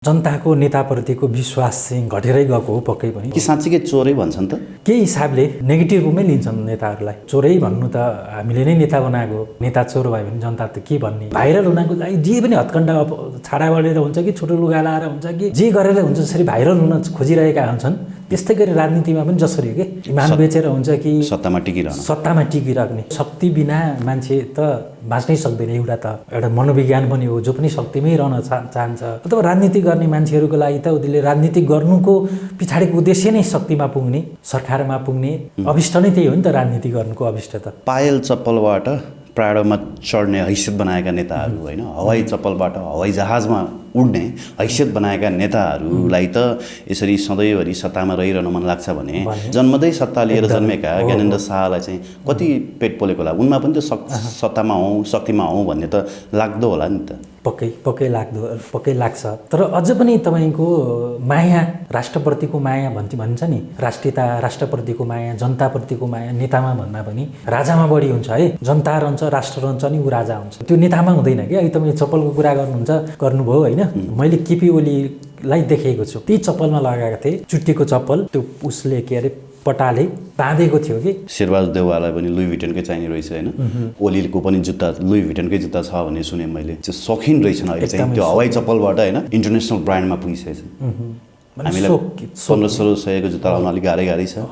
जनताको नेताप्रतिको विश्वास चाहिँ घटेरै गएको हो पक्कै पनि। कि साँच्चीकै चोरै भन्छन् त? केही हिसाबले नेगेटिभमै लिन्छन् नेताहरूलाई। चोरै भन्नु त हामीले नै नेता बनाएको, नेता चोर भयो भने जनता त के भन्ने। भाइरल हुनको लागि जे पनि हत्कण्डा छाडा बढेर हुन्छ कि छोटो लुगा लाएर हुन्छ कि जे गरेर हुन्छ जसरी भाइरल हुन खोजिरहेका हुन्छन्। त्यस्तै गरी राजनीतिमा पनि जसरी हो कि इमान बेचेर हुन्छ कि सत्तामा टिकिराख्ने। शक्ति बिना मान्छे त बाँच्नै सक्दैन। एउटा मनोविज्ञान पनि हो, जो पनि शक्तिमै रहन चाहन्छ। अथवा राजनीति गर्ने मान्छेहरूको लागि त उसले राजनीति गर्नुको पछाडिको उद्देश्य नै शक्तिमा पुग्ने, सरकारमा पुग्ने अभिष्ट नै त्यही हो नि त। राजनीति गर्नुको अभिष्ट त पायल चप्पलबाट प्राडोमा चढ्ने हैसियत बनाएका नेताहरू होइन, हवाई चप्पलबाट हवाई जहाजमा उड्ने हैसियत बनाएका नेताहरूलाई त यसरी सधैँभरि सत्तामा रहिरहन मन लाग्छ भने जन्मदै सत्ता लिएर जन्मेका ज्ञानेन्द्र शाहलाई चाहिँ कति पेट पोलेको होला? उनमा पनि त सत्तामा हौँ, शक्तिमा हौँ भन्ने त लाग्दो होला नि त। पक्कै लाग्छ। तर अझ पनि तपाईँको माया, राष्ट्रप्रतिको माया भन्छ नि, राष्ट्रियता, राष्ट्रप्रतिको माया, जनताप्रतिको माया नेतामा भन्दा पनि राजामा बढी हुन्छ है। जनता रहन्छ, राष्ट्र रहन्छ नि ऊ राजा हुन्छ। त्यो नेतामा हुँदैन कि। अहिले तपाईँ चप्पलको कुरा गर्नुभयो होइन। मैले केपी ओलीलाई देखेको छु, त्यही चप्पलमा लगाएको थिएँ, चुट्टीको चप्पल। त्यो उसले के अरे पटाले बाँधेको थियो कि। शेरबहादुर देउवालाई पनि लुई भिटनकै चाहिने रहेछ होइन। ओलीको पनि जुत्ता लुई भिटनकै जुत्ता छ भन्ने सुने मैले। त्यो सौखिन रहेछन् अहिले चाहिँ त्यो हवाई चप्पलबाट होइन, इन्टरनेसनल ब्रान्डमा पुगिसकेछ। हामीलाई 1500-1600 को जुत्ता लाउन अलिक गाह्रै छ।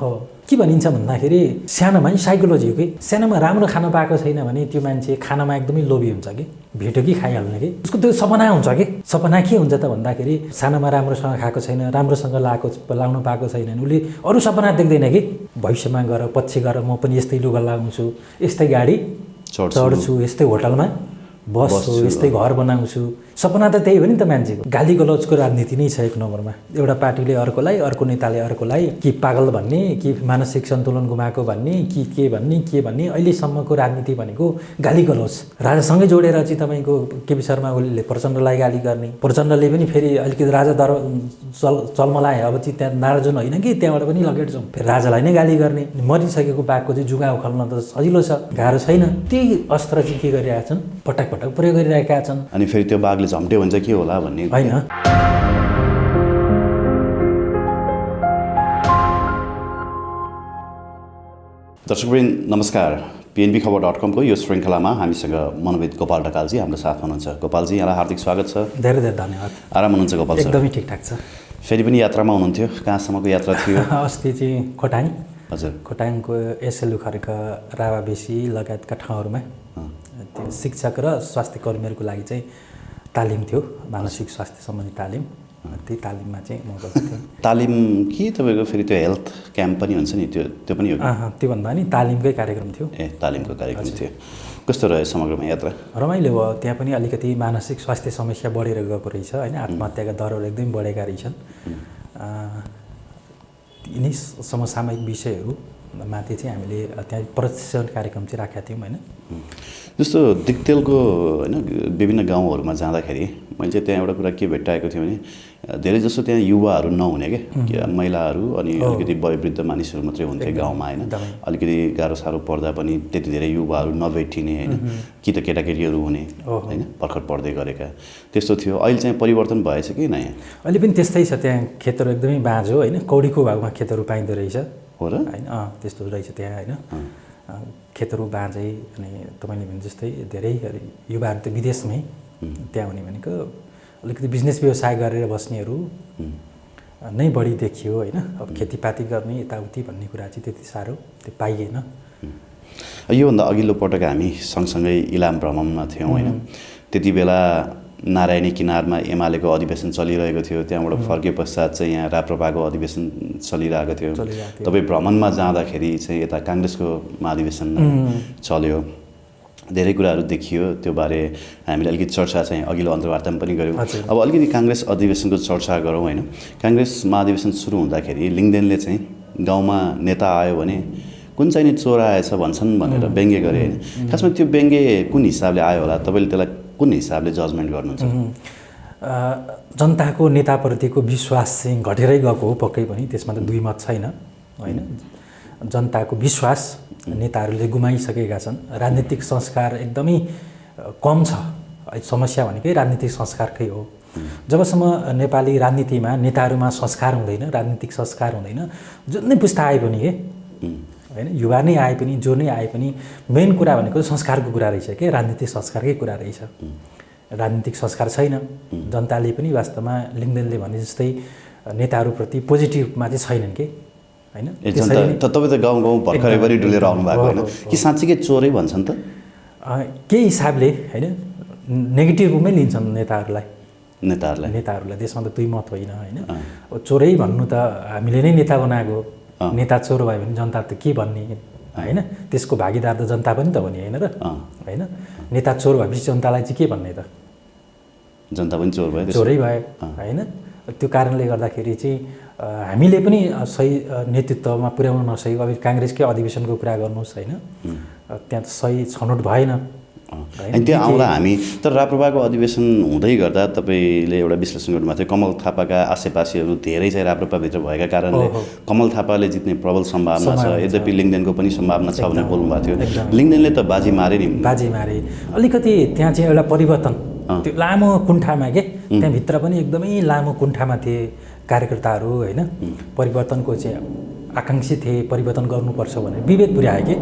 के भनिन्छ भन्दाखेरि सानोमा नि साइकोलोजी हो कि। सानोमा राम्रो खान पाएको छैन भने त्यो मान्छे खानामा एकदमै लोभी हुन्छ कि, भेट्यो कि खाइहाल्ने कि। उसको त्यो सपना हुन्छ कि। सपना के हुन्छ त भन्दाखेरि सानोमा राम्रोसँग खाएको छैन, राम्रोसँग लाउन पाएको छैन भने उसले अरू सपना देख्दैन कि। भविष्यमा गएर पछि गएर म पनि यस्तै लुगा लगाउँछु, यस्तै गाडी चढ्छु, यस्तै होटलमा बस्छु, यस्तै घर बनाउँछु। सपना त त्यही हो नि त मान्छेको। गाली गलौजको राजनीति नै छ एक नम्बरमा। एउटा पार्टीले अर्कोलाई, अर्को नेताले अर्कोलाई कि पागल भन्ने, कि मानसिक सन्तुलन गुमाएको भन्ने, कि के भन्ने। अहिलेसम्मको राजनीति भनेको गाली गलौज। राजासँगै जोडेर चाहिँ तपाईँको केपी शर्मा ओलीले प्रचण्डलाई गाली गर्ने, प्रचण्डले पनि फेरि अलिकति राजा चलमलाए। अब चाहिँ त्यहाँ नाराजुन होइन कि त्यहाँबाट पनि लगेट्छौँ, फेरि राजालाई नै गाली गर्ने। मरिसकेको बाघको चाहिँ जुगा उखाल्न त सजिलो छ, गाह्रो छैन। त्यही अस्त्र चाहिँ के गरिरहेका छन्, पटक प्रयोग गरिरहेका छन्। अनि फेरि त्यो बाघले झम्ट्यो भने चाहिँ के होला भन्ने होइन। दर्शकवृन्द नमस्कार। PNBखबर.com को यो श्रृङ्खलामा हामीसँग मनोविद गोपाल ढकालजी हाम्रो साथमा हुनुहुन्छ। गोपालजी, यहाँलाई हार्दिक स्वागत छ। धेरै धेरै धन्यवाद। आराम हुनुहुन्छ गोपाल सर? एकदमै ठिकठाक छ। फेरि पनि यात्रामा हुनुहुन्थ्यो, कहाँसम्मको यात्रा थियो? अस्ति चाहिँ खोटाङ। हजुर। खोटाङको एसएलयू खरेक रावा बेसी लगायतका ठाउँहरूमा त्यो शिक्षक र स्वास्थ्य कर्मीहरूको लागि चाहिँ तालिम थियो, मानसिक स्वास्थ्य सम्बन्धी तालिम। त्यही तालिममा चाहिँ म गएको थिएँ। तालिम कि तपाईँको फेरि त्यो हेल्थ क्याम्प पनि हुन्छ नि, त्यो पनि हो? त्योभन्दा नि तालिमकै कार्यक्रम थियो। तालिमको कार्यक्रम थियो। कस्तो रह्यो समग्रमा यात्रा? रमाइलो भयो। त्यहाँ पनि अलिकति मानसिक स्वास्थ्य समस्या बढेर गएको रहेछ होइन। आत्महत्याका दरहरू एकदमै बढेका रहेछन्। यिनै समसामयिक विषयहरू माथि चाहिँ हामीले त्यहाँ प्रशिक्षण कार्यक्रम चाहिँ राखेका थियौँ होइन। जस्तो दिक्तेलको होइन विभिन्न गाउँहरूमा जाँदाखेरि मैले चाहिँ त्यहाँ एउटा कुरा के भेट्टाएको थिएँ भने धेरै जसो त्यहाँ युवाहरू नहुने क्या, महिलाहरू अनि अलिकति वयोवृद्ध मानिसहरू मात्रै हुन्थे गाउँमा होइन। अलिकति गाह्रो साह्रो पर्दा पनि त्यति धेरै युवाहरू नभेटिने होइन, कि त केटाकेटीहरू हुने होइन, भर्खर पढ्दै गरेका, त्यस्तो थियो। अहिले चाहिँ परिवर्तन भएछ कि नयाँ? अहिले पनि त्यस्तै छ। त्यहाँ खेतहरू एकदमै बाँझो होइन, कौडीको भागमा खेतहरू पाइँदो रहेछ हो र होइन। त्यस्तो रहेछ त्यहाँ होइन। खेतहरू बाँझै अनि तपाईँले भने जस्तै धेरै युवाहरू त विदेशमै त्यहाँ हुने भनेको अलिकति बिजनेस व्यवसाय गरेर बस्नेहरू नै बढी देखियो होइन। अब खेतीपाती गर्ने यताउति भन्ने कुरा चाहिँ त्यति साह्रो त्यो पाइएन। योभन्दा अघिल्लो पटक हामी सँगसँगै इलाम भ्रमणमा थियौँ होइन। त्यति बेला नारायणी किनारमा एमालेको अधिवेशन चलिरहेको थियो। त्यहाँबाट फर्के पश्चात चाहिँ यहाँ राप्रपाको अधिवेशन चलिरहेको थियो। तपाईँ भ्रमणमा जाँदाखेरि चाहिँ यता काङ्ग्रेसको महाधिवेशन चल्यो, धेरै कुराहरू देखियो। त्यो बारे हामीले अलिकति चर्चा चाहिँ अघिल्लो अन्तर्वार्तामा पनि गऱ्यौँ। अब अलिकति काङ्ग्रेस अधिवेशनको चर्चा गरौँ होइन। काङ्ग्रेस महाधिवेशन सुरु हुँदाखेरि लिङ्गदेनले चाहिँ गाउँमा नेता आयो भने कुन चाहिँ नि चोर आएछ भन्छन् भनेर व्यङ्ग्य गरे होइन। खासमा त्यो व्यङ्ग्य कुन हिसाबले आयो होला, तपाईँले त्यसलाई कुन हिसाबले जजमेन्ट गर्नुहुन्छ? जनताको नेताप्रतिको विश्वास चाहिँ घटेरै गएको हो पक्कै पनि, त्यसमा त दुई मत छैन होइन। जनताको विश्वास नेताहरूले गुमाइसकेका छन्। राजनीतिक संस्कार एकदमै कम छ। समस्या भनेकै राजनीतिक संस्कारकै हो। जबसम्म नेपाली राजनीतिमा नेताहरूमा संस्कार हुँदैन, राजनीतिक संस्कार हुँदैन, जुन नै पुस्ता आए पनि होइन, युवा नै आए पनि, जो नै आए पनि मेन कुरा भनेको संस्कारको कुरा रहेछ के, राजनीतिक संस्कारकै कुरा रहेछ। राजनीतिक संस्कार छैन, जनताले पनि वास्तवमा लिङ्गदेनले भने जस्तै नेताहरूप्रति पोजिटिभमा चाहिँ छैनन् के होइन। तपाईँ त गाउँ गाउँ भर्खरै गरी डुलेर आउनु भएको होइन कि साँच्चीकै चोरै भन्छन् त? केही हिसाबले होइन नेगेटिभमै लिन्छन् नेताहरूलाई। त्यसमा त दुई मत होइन होइन। चोरै भन्नु त हामीले नै नेता बनाएको, नेता चोर भयो भने जनता त के भन्ने होइन, त्यसको भागीदार त जनता पनि त हो नि होइन र होइन। नेता चोर भएपछि जनतालाई चाहिँ के भन्ने त, जनता पनि चोर भयो, चोरै भयो होइन। त्यो कारणले गर्दाखेरि चाहिँ हामीले पनि सही नेतृत्वमा पुर्याउन नसकेको, अब काङ्ग्रेसकै अधिवेशनको कुरा गर्नुहोस् होइन, त्यहाँ त सही छनौट भएन। अनि त्यहाँ आउँदा हामी तर राप्रपाको अधिवेशन हुँदै गर्दा तपाईँले एउटा विश्लेषण गर्नुभएको थियो कमल थापाका आसेपासेहरू धेरै चाहिँ राप्रपाभित्र भएका कारणले कमल थापाले जित्ने प्रबल सम्भावना छ, यद्यपि लिङ्गदेनको पनि सम्भावना छ भनेर बोल्नुभएको थियो। लिङ्गदेनले त बाजी मारे नि, बाजी मारे। अलिकति त्यहाँ चाहिँ एउटा परिवर्तन, त्यो लामो कुण्ठामा के, त्यहाँभित्र पनि एकदमै लामो कुण्ठामा थिए कार्यकर्ताहरू होइन। परिवर्तनको चाहिँ आकाङ्क्षी थिए, परिवर्तन गर्नुपर्छ भनेर विवेक पुर्याए कि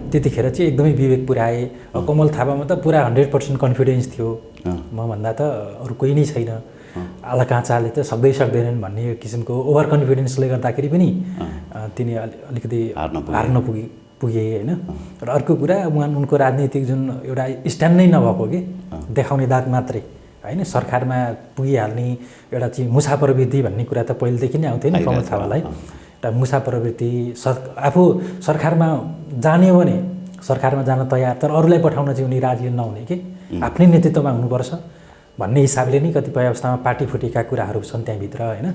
त्यतिखेर चाहिँ एकदमै विवेक पुर्याए। कमल थापामा त पुरा 100% कन्फिडेन्स थियो, मभन्दा त अरू कोही नै छैन, आला काँचाले त सक्दैनन् भन्ने किसिमको ओभर कन्फिडेन्सले गर्दाखेरि पनि तिनी अलिकति हार्न पुगे होइन। र अर्को कुरा उनको राजनीतिक जुन एउटा स्ट्यान्ड नै नभएको कि देखाउने दाँत मात्रै होइन, सरकारमा पुगिहाल्ने एउटा चाहिँ मुसा प्रवृत्ति भन्ने कुरा त पहिलेदेखि नै आउँथ्यो नि कमल थापालाई। एउटा मुसा प्रवृत्ति, आफू सरकारमा जाने हो भने सरकारमा जान तयार, तर अरूलाई पठाउन चाहिँ उनी राजी नहुने कि आफ्नै नेतृत्वमा हुनुपर्छ भन्ने हिसाबले नै कतिपय अवस्थामा पार्टी फुटेका कुराहरू छन् त्यहाँभित्र होइन।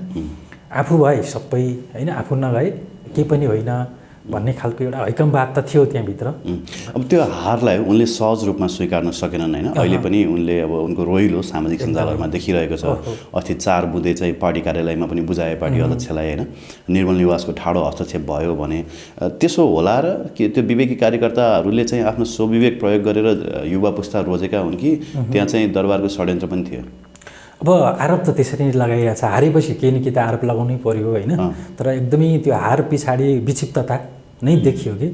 आफू भए सबै होइन, आफू नगए केही पनि होइन भन्ने खालको एउटा हैकमवाद त थियो त्यहाँभित्र। अब त्यो हारलाई उनले सहज रूपमा स्वीकार्न सकेनन् होइन। अहिले पनि उनले अब उनको रोइलो सामाजिक सञ्जालहरूमा देखिरहेको छ। अस्ति 4 बुँदे चाहिँ पार्टी कार्यालयमा पनि बुझाए पार्टी अध्यक्षलाई होइन, निर्मल निवासको ठाडो हस्तक्षेप भयो भने त्यसो होला र कि त्यो विवेकी कार्यकर्ताहरूले चाहिँ आफ्नो स्वविवेक प्रयोग गरेर युवा पुस्ता रोजेका हुन् कि त्यहाँ चाहिँ दरबारको षड्यन्त्र पनि थियो? अब आरोप त त्यसरी नै लगाइरहेको छ, हारेपछि केही न केही त आरोप लगाउनै पर्यो होइन। तर एकदमै त्यो हार पछाडि विक्षिप्तता नै देखियो कि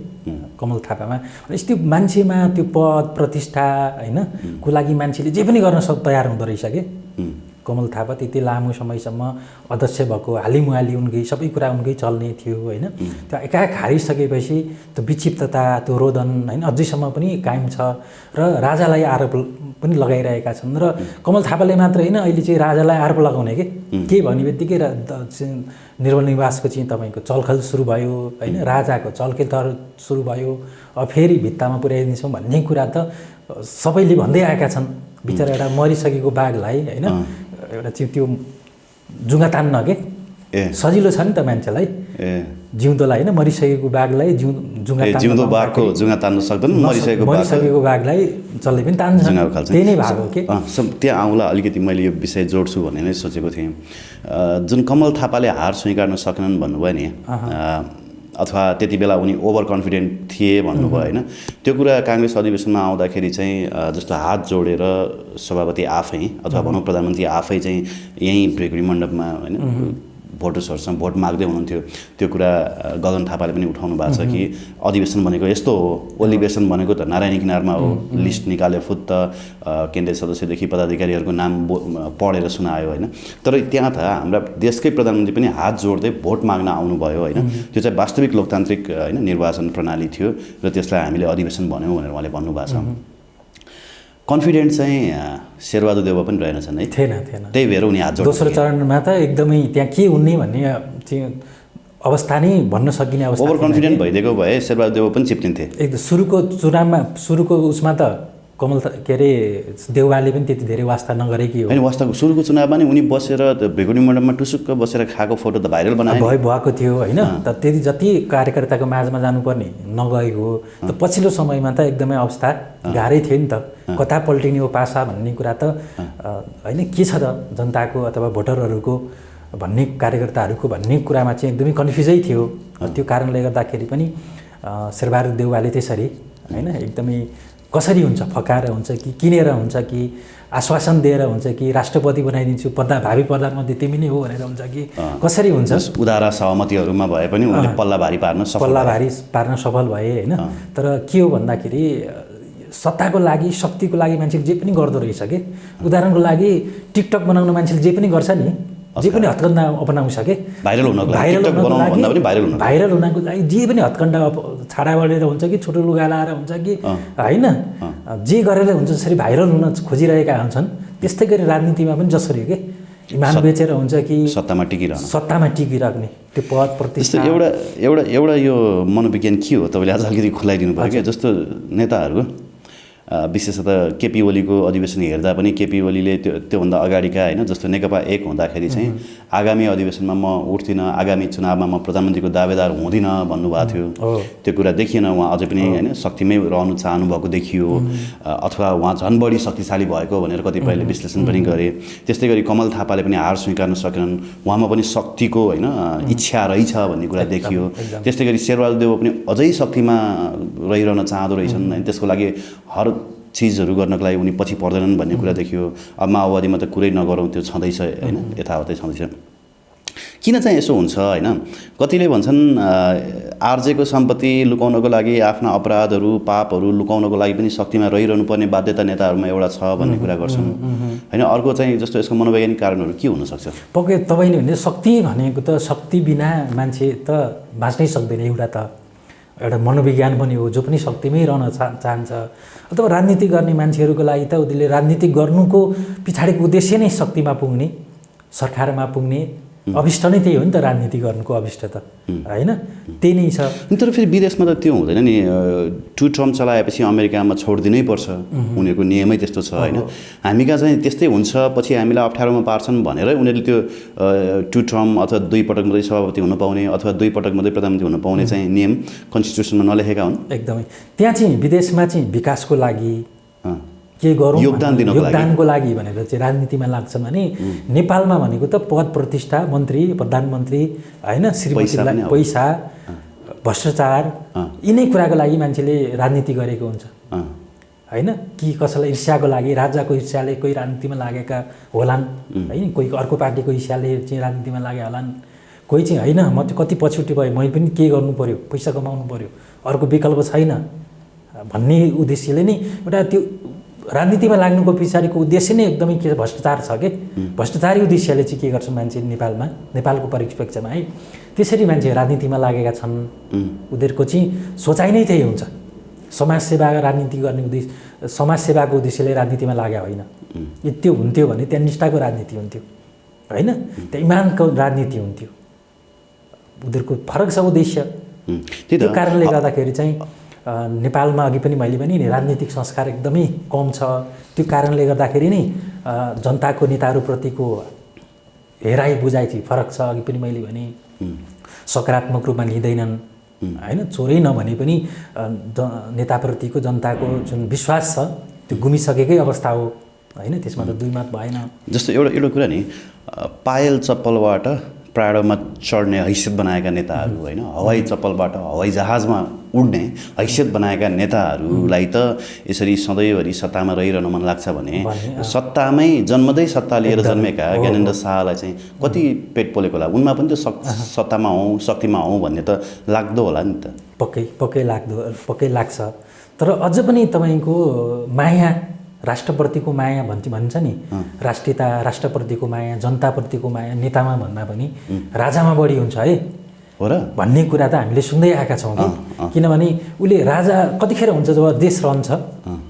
कमल थापामा। यस्तो मान्छेमा त्यो पद प्रतिष्ठा होइन को लागि मान्छेले जे पनि गर्न तयार हुँदो रहेछ कि कमल थापा। त्यति लामो समयसम्म अध्यक्ष भएको, हालिमुहाली उनकै सबै कुरा उनकै चल्ने थियो होइन। त्यो एकाएक हारिसकेपछि त्यो विक्षिप्तता, त्यो रोदन होइन अझैसम्म पनि कायम छ र राजालाई आरोप पनि लगाइरहेका छन्। र कमल थापाले मात्र होइन, अहिले चाहिँ राजालाई आरोप लगाउने के भन्ने बित्तिकै निर्मल निवासको चाहिँ तपाईँको चलखेल सुरु भयो होइन, राजाको चलखेल सुरु भयो। अब फेरि भित्तामा पुर्याइदिन्छौँ भन्ने कुरा त सबैले भन्दै आएका छन्। बिचरा एउटा मरिसकेको बाघलाई होइन एउटा चाहिँ त्यो जुङ्गा तान्न के सजिलो छ नि त मान्छेलाई, जिउँदोलाई होइन, मरिसकेको बाघलाई जिउँदो बाघको जुङ्गा तान्न सक्दैन, मरिसकेको बाघलाई जसले पनि तान्छ, त्यही नै भएको के। त्यहाँ आउँला अलिकति मैले यो विषय जोड्छु भन्ने नै सोचेको थिएँ। जुन कमल थापाले हार स्वीकार्न सकेनन् भन्नुभयो नि, अथवा त्यति बेला उनी ओभर कन्फिडेन्ट थिए भन्नुभयो होइन, त्यो कुरा काङ्ग्रेस अधिवेशनमा आउँदाखेरि चाहिँ जस्तो हात जोडेर सभापति आफै अथवा भनौँ प्रधानमन्त्री आफै चाहिँ यहीँ ब्रेकरी मण्डपमा होइन भोटर्सहरूसँग भोट माग्दै हुनुहुन्थ्यो। त्यो कुरा गगन थापाले पनि उठाउनु भएको छ कि अधिवेशन भनेको यस्तो हो, ओलिवेशन भनेको त नारायणी किनारमा हो, लिस्ट निकाल्यो फुत्त केन्द्रीय सदस्यदेखि पदाधिकारीहरूको नाम पढेर सुनायो होइन। तर त्यहाँ त हाम्रा देशकै प्रधानमन्त्री पनि हात जोड्दै भोट माग्न आउनुभयो होइन। त्यो चाहिँ वास्तविक लोकतान्त्रिक होइन निर्वाचन प्रणाली थियो र त्यसलाई हामीले अधिवेशन भन्यौँ भनेर उहाँले भन्नुभएको छ। कन्फिडेन्ट चाहिँ शेरबहादुर देउवा पनि रहेनछन् है? थिएन। त्यही भएर उनी हात जोड्नु दोस्रो चरणमा त एकदमै त्यहाँ के हुने भन्ने चाहिँ अवस्था नै भन्न सकिने अवस्था। ओभर कन्फिडेन्ट भइदिएको भए शेरबहादुर देउवा पनि चिप्लिन्थे। एकदम सुरुको उसमा त कमल के अरे देउवाले पनि त्यति धेरै वास्ता नगरेकी हो होइन। वास्ताको सुरुको चुनावमा नि उनी बसेर भेगुडी मण्डपमा टुसुक्क बसेर खाएको फोटो त भाइरल भएको थियो होइन। त त्यति जति कार्यकर्ताको माझमा जानुपर्ने नगएको हो। त पछिल्लो समयमा त एकदमै अवस्था गाह्रै थियो नि त, कता पल्टिने हो पासा भन्ने कुरा त होइन के छ त जनताको अथवा भोटरहरूको भन्ने कार्यकर्ताहरूको भन्ने कुरामा चाहिँ एकदमै कन्फ्युजै थियो। त्यो कारणले गर्दाखेरि पनि शेरबहादुर देउवाले त्यसरी होइन एकदमै कसरी हुन्छ, फकाएर हुन्छ कि किनेर हुन्छ कि आश्वासन दिएर हुन्छ कि राष्ट्रपति बनाइदिन्छु, भावी प्रधानमन्त्री तिमी नै हो भनेर हुन्छ कि कसरी हुन्छ? उदारा सहमतिहरूमा भए पनि उनले पल्ला भारी पार्न सफल भए होइन। तर के हो भन्दाखेरि सत्ताको लागि, शक्तिको लागि मान्छेले जे पनि गर्दो रहेछ कि। उदाहरणको लागि टिकटक बनाउन मान्छेले जे पनि गर्छ नि, जे पनि हत्कण्डा अपनाउँछ कि भाइरल हुनको लागि, भाइरल हुनको लागि जे पनि हत्कण्डा छाडा बढेर हुन्छ कि छोटो लुगा लाएर हुन्छ कि होइन, जे गरेर हुन्छ जसरी भाइरल हुन खोजिरहेका हुन्छन्। त्यस्तै गरी राजनीतिमा पनि जसरी के इमान बेचेर हुन्छ कि सत्तामा टिकिराख्ने त्यो पद प्रतिष्ठा। एउटा यो मनोविज्ञान के हो तपाईँले आज अलिकति खुलाइदिनु पऱ्यो क्या। जस्तो नेताहरू विशेषतः केपी ओलीको अधिवेशन हेर्दा पनि केपी ओलीले त्योभन्दा अगाडिका होइन, जस्तो नेकपा एक हुँदाखेरि चाहिँ आगामी अधिवेशनमा म उठ्दिनँ, आगामी चुनावमा म प्रधानमन्त्रीको दावेदार हुँदिनँ भन्नुभएको थियो। त्यो कुरा देखिएन। उहाँ अझै पनि होइन शक्तिमै रहनु चाहनुभएको देखियो, अथवा उहाँ झन् बढी शक्तिशाली भएको भनेर कतिपयले विश्लेषण पनि गरे। त्यस्तै गरी कमल थापाले पनि हार स्वीकार्न सकेनन्, उहाँमा पनि शक्तिको होइन इच्छा रहेछ भन्ने कुरा देखियो। त्यस्तै गरी शेरबहादुर देव पनि अझै शक्तिमा रहिरहन चाहँदो रहेछन् होइन, त्यसको लागि हर चिजहरू गर्नको लागि उनी पछि पर्दैनन् भन्ने कुरा देखियो। अब माओवादीमा त कुरै नगरौँ, त्यो छँदैछ होइन, यथावतै छँदैछ। किन चाहिँ यसो हुन्छ होइन? कतिले भन्छन् आर्जेको सम्पत्ति लुकाउनको लागि, आफ्ना अपराधहरू पापहरू लुकाउनको लागि पनि शक्तिमा रहिरहनु पर्ने बाध्यता नेताहरूमा एउटा छ भन्ने कुरा गर्छन् होइन। अर्को चाहिँ जस्तो यसको मनोवैज्ञानिक कारणहरू के हुनसक्छ? पक्कै तपाईँले भने शक्ति भनेको त शक्ति बिना मान्छे त बाँच्नै सक्दैन। एउटा मनोविज्ञान पनि हो, जो पनि शक्तिमै रहन चाहन्छ। अथवा राजनीति गर्ने मान्छेहरूको लागि त उसले राजनीति गर्नुको पछाडिको उद्देश्य नै शक्तिमा पुग्ने, सरकारमा पुग्ने अभिष्ट नै त्यही हो नि त। राजनीति गर्नुको अभिष्ट त होइन, त्यही नै छ। तर फेरि विदेशमा त त्यो हुँदैन नि। 2 टर्म चलाएपछि अमेरिकामा छोडिदिनै पर्छ, उनीहरूको नियमै त्यस्तो छ होइन। हामी कहाँ चाहिँ त्यस्तै हुन्छ, पछि हामीलाई अप्ठ्यारोमा पार्छन् भनेर उनीहरूले त्यो 2 टर्म अथवा 2 पटक मात्रै सभापति हुन पाउने अथवा 2 पटक मात्रै प्रधानमन्त्री हुन पाउने चाहिँ नियम कन्स्टिट्युसनमा नलेखेका हुन्। एकदमै त्यहाँ चाहिँ विदेशमा चाहिँ विकासको लागि के गरौँ, योगदानको लागि भनेर चाहिँ राजनीतिमा लाग्छन् भने नेपालमा भनेको त पद प्रतिष्ठा, मन्त्री प्रधानमन्त्री होइन, श्रीमतीलाई पैसा, भ्रष्टाचार, यिनै कुराको लागि मान्छेले राजनीति गरेको हुन्छ होइन। कि कसैलाई ईर्ष्याको लागि, राजाको ईर्ष्याले कोही राजनीतिमा लागेका होलान् होइन, कोही अर्को पार्टीको ईर्ष्याले चाहिँ राजनीतिमा लागे होलान्, कोही चाहिँ होइन म चाहिँ कति पछौटे भएँ, मैले पनि के गर्नु पऱ्यो, पैसा कमाउनु पऱ्यो, अर्को विकल्प छैन भन्ने उद्देश्यले नै एउटा त्यो राजनीतिमा लाग्नुको पछाडिको उद्देश्य नै एकदमै के भ्रष्टाचार छ कि। भ्रष्टाचारी उद्देश्यले चाहिँ के गर्छन् मान्छे नेपालमा, नेपालको परिप्रेक्ष्यमा है त्यसरी मान्छे राजनीतिमा लागेका छन्। उनीहरूको चाहिँ सोचाइ नै त्यही हुन्छ। समाजसेवा राजनीति गर्ने उद्देश्य, समाजसेवाको उद्देश्यले राजनीतिमा लाग्या होइन। त्यो हुन्थ्यो भने त्यहाँ निष्ठाको राजनीति हुन्थ्यो होइन, त्यहाँ इमानको राजनीति हुन्थ्यो। उनीहरूको फरक छ उद्देश्य। त्यो कारणले गर्दाखेरि चाहिँ नेपालमा अघि पनि मैले भने नि राजनीतिक संस्कार एकदमै कम छ। त्यो कारणले गर्दाखेरि नै जनताको नेताहरूप्रतिको हेराइ बुझाइ चाहिँ फरक छ। अघि पनि मैले भने सकारात्मक रूपमा लिँदैनन् होइन, चोरै नभने पनि नेताप्रतिको जनताको जुन विश्वास छ त्यो गुमिसकेकै अवस्था हो होइन। त्यसमा त दुई मत भएन। जस्तो एउटा कुरा नि, पायल चप्पलबाट प्राडोमा चढ्ने हैसियत बनाएका नेताहरू होइन, हवाई चप्पलबाट हवाई जहाजमा उड्ने हैसियत बनाएका नेताहरूलाई त यसरी सधैँभरि सत्तामा रहिरहन मन लाग्छ भने सत्तामै जन्मदै सत्ता लिएर जन्मेका ज्ञानेन्द्र शाहलाई चाहिँ कति पेट पोलेको होला? उनमा पनि त सत्तामा हौँ, शक्तिमा हौँ भन्ने त लाग्दो होला नि त। पक्कै लाग्छ। तर अझ पनि तपाईँको माया, राष्ट्रप्रतिको माया भन्छ नि, राष्ट्रियता, राष्ट्रप्रतिको माया, जनताप्रतिको माया नेतामा भन्दा पनि राजामा बढी हुन्छ है भन्ने कुरा त हामीले सुन्दै आएका छौँ कि। किनभने उसले राजा कतिखेर हुन्छ जब देश रहन्छ,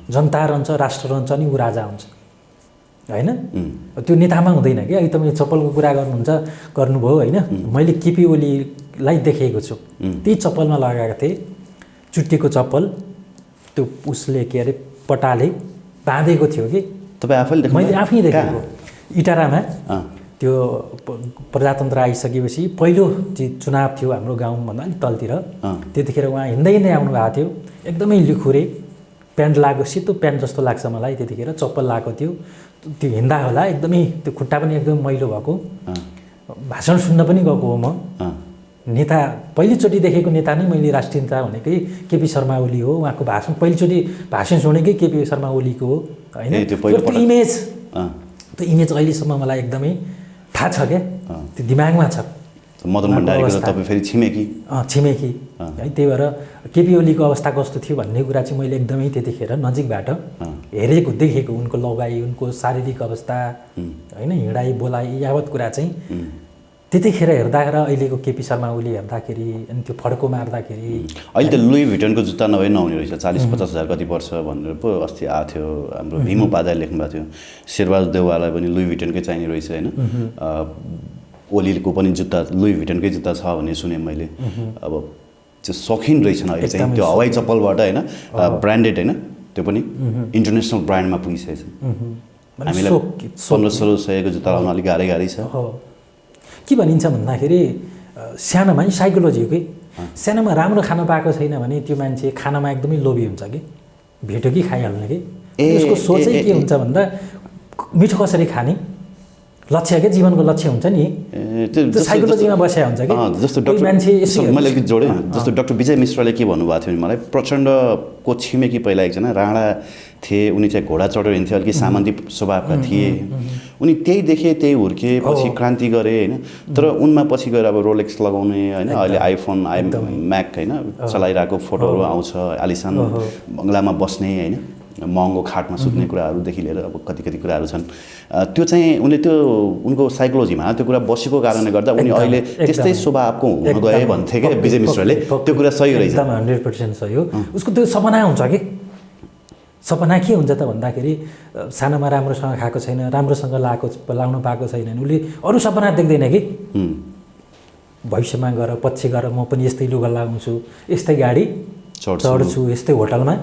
जनता रहन्छ, राष्ट्र रहन्छ नि ऊ राजा हुन्छ होइन। त्यो नेतामा हुँदैन कि। अघि तपाईँ चप्पलको कुरा गर्नुभयो होइन, मैले केपी ओलीलाई देखेको छु। त्यही चप्पलमा लगाएको थिएँ, चुट्टीको चप्पल, त्यो उसले के अरे पटाले बाँधेको थियो कि। तपाईँ आफैले देख्नु? मैले आफै देखेको इटारामा। त्यो प्रजातन्त्र आइसकेपछि पहिलो चुनाव थियो हाम्रो गाउँभन्दा अलिक तलतिर। त्यतिखेर उहाँ हिँड्दै आउनु भएको थियो, एकदमै लिखुरे, प्यान्ट लगाएको, सेतो प्यान्ट जस्तो लाग्छ मलाई त्यतिखेर, चप्पल लगाएको थियो। त्यो हिँड्दा होला एकदमै त्यो खुट्टा पनि एकदमै मैलो भएको। भाषण सुन्न पनि गएको हो म, नेता पहिलोचोटि देखेको नेता नै मैले राष्ट्रिय नेता भनेकै केपी शर्मा ओली हो। उहाँको भाषण पहिलोचोटि भाषण सुनेकै केपी शर्मा ओलीको हो होइन। त्यो इमेज अहिलेसम्म मलाई एकदमै थाहा छ क्या, त्यो दिमागमा छ। मदन भण्डारीको त तपाईँ फेरि छिमेकी है, त्यही भएर केपी ओलीको अवस्था कस्तो थियो भन्ने कुरा चाहिँ मैले एकदमै त्यतिखेर नजिकबाट हेरेको देखेको। उनको लगाइ, उनको शारीरिक अवस्था होइन, हिँडाइ बोलाइ यावत कुरा चाहिँ त्यतिखेर हेर्दा र अहिलेको केपी शर्मा ओली हेर्दाखेरि अनि त्यो फड्को मार्दाखेरि अहिले त लुई भिटनको जुत्ता नभए नहुने रहेछ। 40-50 हजार कति पर्छ भनेर पो अस्ति आएको थियो। हाम्रो भीम उपाध्यायले लेख्नुभएको थियो शेरबहादुर देउवालाई पनि लुई भिटनकै चाहिने रहेछ होइन। ओलीको पनि जुत्ता लुई भिटनकै जुत्ता छ भन्ने सुने मैले। अब त्यो सौखिन रहेछन् अहिले चाहिँ त्यो हवाई चप्पलबाट होइन, ब्रान्डेड होइन, त्यो पनि इन्टरनेसनल ब्रान्डमा पुगिसकेको छ। हामीलाई 1500 सयको जुत्ता लाउन अलिक गाह्रै छ। के भनिन्छ भन्दाखेरि सानोमा नि साइकोलोजी हो कि, सानोमा राम्रो खान पाएको छैन भने त्यो मान्छे खानामा एकदमै लोभी हुन्छ कि, भेट्यो कि खाइहाल्ने कि। उसको सोचै के हुन्छ भन्दा मिठो कसरी खाने लक्ष्य क्या, जीवनको लक्ष्य हुन्छ नि, त्यो साइकोलोजीमा बसेको हुन्छ कि। जस्तो मैले अलिक जोडेँ, जस्तो डाक्टर विजय मिश्रले के भन्नुभएको थियो भने मलाई, प्रचण्डको छिमेकी पहिला एकजना राणा थिए, उनी चाहिँ घोडा चढेर हिँड्थ्यो, अलिकति सामन्ती स्वभावका थिए। उनी त्यही देखे त्यही हुर्के, पछि क्रान्ति गरे होइन। तर उनमा पछि गएर अब रोलेक्स लगाउने होइन, अहिले आइफोन म्याक होइन चलाइरहेको फोटोहरू आउँछ, आलिसान बङ्गलामा बस्ने होइन, महँगो खाटमा सुत्ने कुराहरूदेखि लिएर अब कति कुराहरू छन्। त्यो चाहिँ उनले त्यो उनको साइकोलोजीमा त्यो कुरा बसेको कारणले गर्दा उनी अहिले त्यस्तै स्वभावको हुन गए भन्थे क्या विजय मिश्रले। त्यो कुरा सही रहेछ, एकदम 100% सही हो। उसको त्यो सपना हुन्छ कि, सपना के हुन्छ त भन्दाखेरि सानोमा राम्रोसँग खाएको छैन, राम्रोसँग लाउन पाएको छैन, उसले अरू सपना देख्दैन कि भविष्यमा गएर पछि गएर म पनि यस्तै लुगा लगाउँछु, यस्तै गाडी चढ्छु, यस्तै होटलमा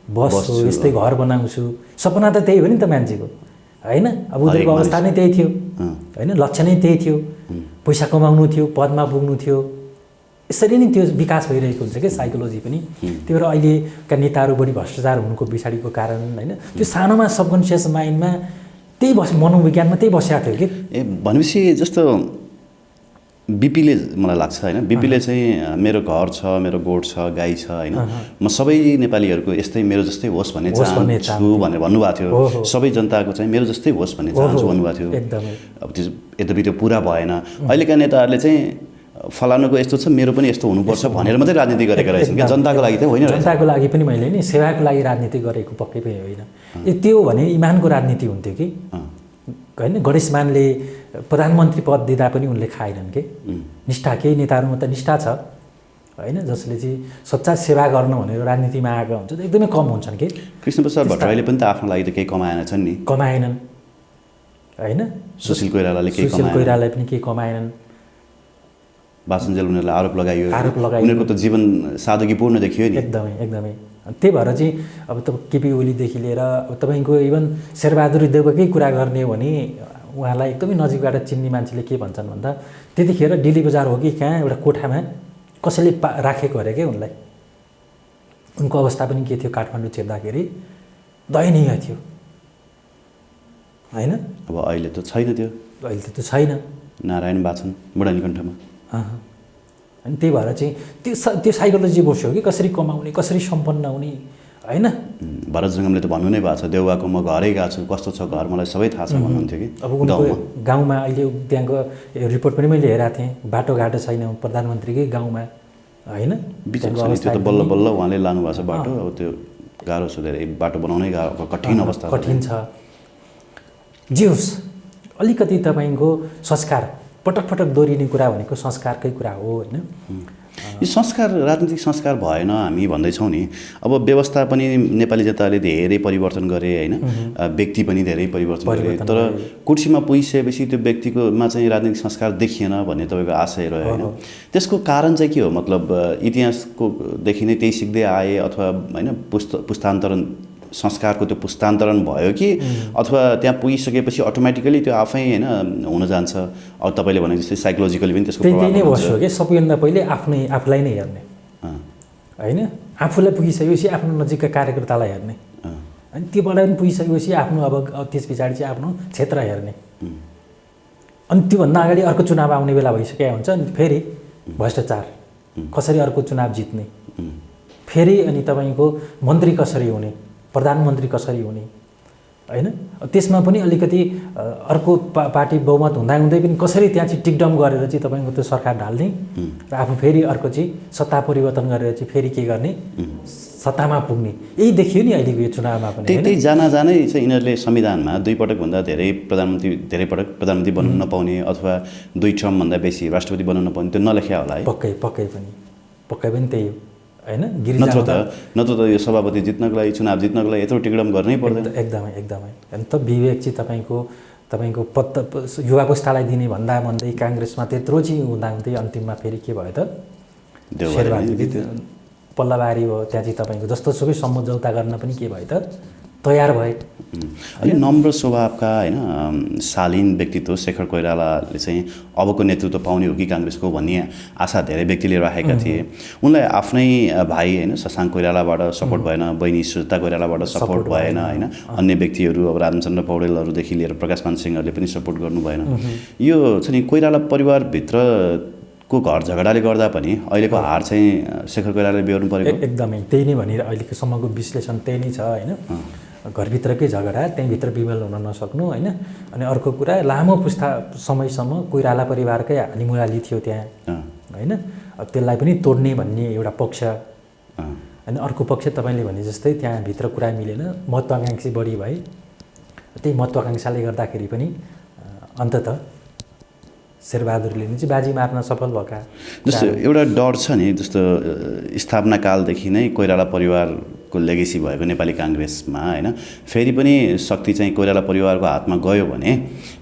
बस्छु, यस्तै घर बनाउँछु। सपना त त्यही हो नि त मान्छेको होइन। अब उनीहरूको अवस्था नै त्यही थियो होइन, लक्ष्य नै त्यही थियो, पैसा कमाउनु थियो, पदमा पुग्नु थियो। यसरी नै त्यो विकास भइरहेको हुन्छ क्या साइकोलोजी पनि। त्यही भएर अहिलेका नेताहरू बढी भ्रष्टाचार हुनुको पछाडिको कारण होइन, त्यो सानोमा सबकन्सियस माइन्डमा त्यही मनोविज्ञानमा त्यही बसेको थियो कि। भनेपछि जस्तो बिपीले मलाई लाग्छ होइन, बिपीले चाहिँ मेरो घर छ, मेरो गोठ छ, गाई छ होइन, म सबै नेपालीहरूको यस्तै मेरो जस्तै होस् भन्ने चाहन्छु भनेर भन्नुभएको थियो। सबै जनताको चाहिँ मेरो जस्तै होस् भन्ने चाहन्छु भन्नुभएको थियो। अब त्यो यद्यपि त्यो पुरा भएन। अहिलेका नेताहरूले चाहिँ फलानुको यस्तो छ, मेरो पनि यस्तो हुनुपर्छ भनेर मात्रै राजनीति गरेका रहेछन् क्या, जनताको लागि चाहिँ होइन। जनताको लागि पनि मैले नि सेवाको लागि राजनीति गरेको पक्कै पनि होइन। त्यो भने इमानको राजनीति हुन्थ्यो कि होइन। गणेश मानले प्रधानमन्त्री पद दिँदा पनि उनले खाएनन् के। निष्ठा, केही नेताहरूमा त निष्ठा छ होइन, जसले चाहिँ सच्चा सेवा गर्नु भनेर राजनीतिमा आएका हुन्छ, एकदमै कम हुन्छन् कि। कृष्णप्रसाद भट्टराईले पनि त आफ्नो लागि त केही कमाएनछन् नि, कमाएनन् होइन। सुशील कोइरालाले पनि केही कमाएनन्। बासुन्जेल उनीहरूलाई आरोप लगाइयो, उनीहरूको त जीवन सादगीपूर्ण देखियो नि। एकदमै त्यही भएर चाहिँ अब त केपी ओलीदेखि लिएर अब तपाईँको इभन शेरबहादुर देउवाकै कुरा गर्ने हो भने उहाँलाई एकदमै नजिकबाट चिन्ने मान्छेले के भन्छन् भन्दा त्यतिखेर दिल्ली बजार हो कि कहाँ एउटा कोठामा कसैले राखेको अरे क्या उनलाई। उनको अवस्था पनि के थियो काठमाडौँ छिर्दाखेरि दयनीय थियो होइन। अब अहिले त छैन त्यो, अहिले त त्यो छैन। नारायण बाछन् बुढानीकण्ठमा। अनि त्यही भएर चाहिँ त्यो साइकोलोजी बस्यो कि कसरी कमाउने, कसरी सम्पन्न हुने होइन। भरत जङ्गमले त भन्नु नै भएको छ, देउवाको म घरै गएको छु, कस्तो छ घर मलाई सबै थाहा छ भन्नुहुन्थ्यो कि। अब उनको गाउँमा अहिले त्यहाँको रिपोर्ट पनि मैले हेरेको थिएँ, बाटोघाटो छैन प्रधानमन्त्रीकै गाउँमा होइन। त्यो त बल्ल बल्ल उहाँले लानुभएको छ बाटो। अब त्यो गाह्रो छ, धेरै बाटो बनाउनै गाह्रो, कठिन अवस्था, कठिन छ। जे होस्, अलिकति तपाईँको संस्कार, पटक पटक दोहोरिने कुरा भनेको संस्कारकै कुरा हो होइन। यो संस्कार राजनीतिक संस्कार भएन हामी भन्दैछौँ नि। अब व्यवस्था पनि नेपाली जनताले धेरै परिवर्तन गरे होइन, व्यक्ति पनि धेरै परिवर्तन गरे, तर कुर्सीमा पुगिसकेपछि त्यो व्यक्तिकोमा चाहिँ राजनीतिक संस्कार देखिएन भन्ने तपाईँको आशय रह्यो होइन। त्यसको कारण चाहिँ के हो? मतलब इतिहासकोदेखि नै त्यही सिक्दै आए अथवा होइन पुस्तान्तरण संस्कारको त्यो पुस्तान्तरण भयो कि अथवा त्यहाँ पुगिसकेपछि अटोमेटिकली त्यो आफै होइन हुन जान्छ? अब तपाईँले भने जस्तै साइकोलोजिकली पनि त्यसको त्यही नै बस्यो कि सबैभन्दा पहिले आफूलाई नै हेर्ने होइन। आफूलाई पुगिसकेपछि आफ्नो नजिकका कार्यकर्तालाई हेर्ने अनि त्योबाट पनि पुगिसकेपछि आफ्नो अब त्यस पछाडि चाहिँ आफ्नो क्षेत्र हेर्ने। अनि त्योभन्दा अगाडि अर्को चुनाव आउने बेला भइसकेको हुन्छ, अनि फेरि भ्रष्टाचार कसरी अर्को चुनाव जित्ने, फेरि अनि तपाईँको मन्त्री कसरी हुने, प्रधानमन्त्री कसरी हुने, होइन त्यसमा पनि अलिकति अर्को पार्टी बहुमत हुँदाहुँदै पनि कसरी त्यहाँ चाहिँ टिकडम गरेर चाहिँ तपाईँको त्यो सरकार ढाल्ने र आफू फेरि अर्को चाहिँ सत्ता परिवर्तन गरेर चाहिँ फेरि के गर्ने, सत्तामा पुग्ने, यही देखियो नि अहिलेको यो चुनावमा पनि। त्यही जानै चाहिँ यिनीहरूले संविधानमा 2 पटकभन्दा धेरै पटक प्रधानमन्त्री बन्न नपाउने अथवा 2 टर्मभन्दा बेसी राष्ट्रपति बन्न नपाउने त्यो नलेख्या होला है। पक्कै पनि त्यही हो होइन। नत्र त यो सभापति जित्नको लागि, चुनाव जित्नको लागि यत्रो टिकडम गर्नै पर्दैन। एकदमै अनि त विवेक चाहिँ तपाईँको युवा पुस्तालाई दिने भन्दै काङ्ग्रेसमा त्यत्रो चाहिँ हुँदाहुँदै अन्तिममा फेरि के भयो त, शेरबहादुर पल्लाबारी भयो। त्यहाँ चाहिँ तपाईँको जस्तो सुकै सम्झौता गर्न पनि के भयो त, तयार भए। अलि नम्र स्वभावका होइन शालीन व्यक्तित्व शेखर कोइरालाले चाहिँ अबको नेतृत्व पाउने हो कि काङ्ग्रेसको भन्ने आशा धेरै व्यक्तिले राखेका थिए। उनलाई आफ्नै भाइ होइन शशाङ्क कोइरालाबाट सपोर्ट भएन, बहिनी सुजता कोइरालाबाट सपोर्ट भएन होइन, अन्य व्यक्तिहरू अब रामचन्द्र पौडेलहरूदेखि लिएर प्रकाशमान सिंहहरूले पनि सपोर्ट गर्नु भएन। यो चाहिँ कोइराला परिवारभित्र को घर झगडाले गर्दा पनि अहिलेको हार चाहिँ शेखर कोइरालाले बेहोर्नु परेको। एकदमै त्यही नै भनेर अहिलेको सम्मको विश्लेषण त्यही नै छ होइन। घरभित्रकै झगडा, त्यहीँभित्र विमल हुन नसक्नु होइन। अनि अर्को कुरा, लामो समयसम्म कोइराला परिवारकै हालिमुराली थियो त्यहाँ होइन, त्यसलाई पनि तोड्ने भन्ने एउटा पक्ष। अनि अर्को पक्ष तपाईँले भने जस्तै त्यहाँभित्र कुरा मिलेन, महत्त्वाकाङ्क्षी बढी भए। त्यही महत्त्वाकाङ्क्षाले गर्दाखेरि पनि अन्ततः शेरबहादुरले चाहिँ बाजी मार्न सफल भएका। जस्तो एउटा डर छ नि, जस्तो स्थापना कालदेखि नै कोइराला परिवारको लेगेसी भएको नेपाली काङ्ग्रेसमा होइन, फेरि पनि शक्ति चाहिँ कोइराला परिवारको हातमा गयो भने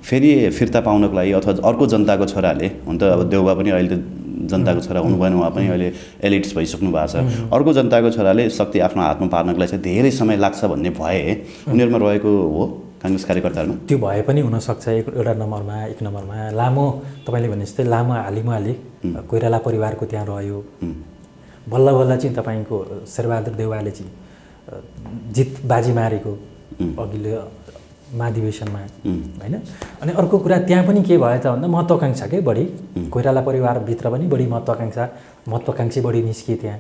फेरि फिर्ता पाउनको लागि अथवा अर्को जनताको छोराले, हुन त अब देउबा पनि अहिले त जनताको छोरा हुनु भएन, उहाँ पनि अहिले एलिट्स भइसक्नु भएको छ। अर्को जनताको छोराले शक्ति आफ्नो हातमा पार्नको लागि चाहिँ धेरै समय लाग्छ भन्ने भए उनीहरूमा रहेको हो काङ्ग्रेस कार्यकर्ताहरूमा। त्यो भए पनि हुनसक्छ। एक नम्बरमा लामो तपाईँले भने जस्तै लामो हालिमुहाली कोइराला परिवारको त्यहाँ रह्यो। बल्ल चाहिँ तपाईँको शेरबहादुर देउवाले चाहिँ बाजी मारेको अघिल्लो महाधिवेशनमा होइन। अनि अर्को कुरा त्यहाँ पनि के भयो त भन्दा महत्त्वाकाङ्क्षाकै बढी, कोइराला परिवारभित्र पनि बढी महत्त्वाकाङ्क्षी बढी निस्किए त्यहाँ।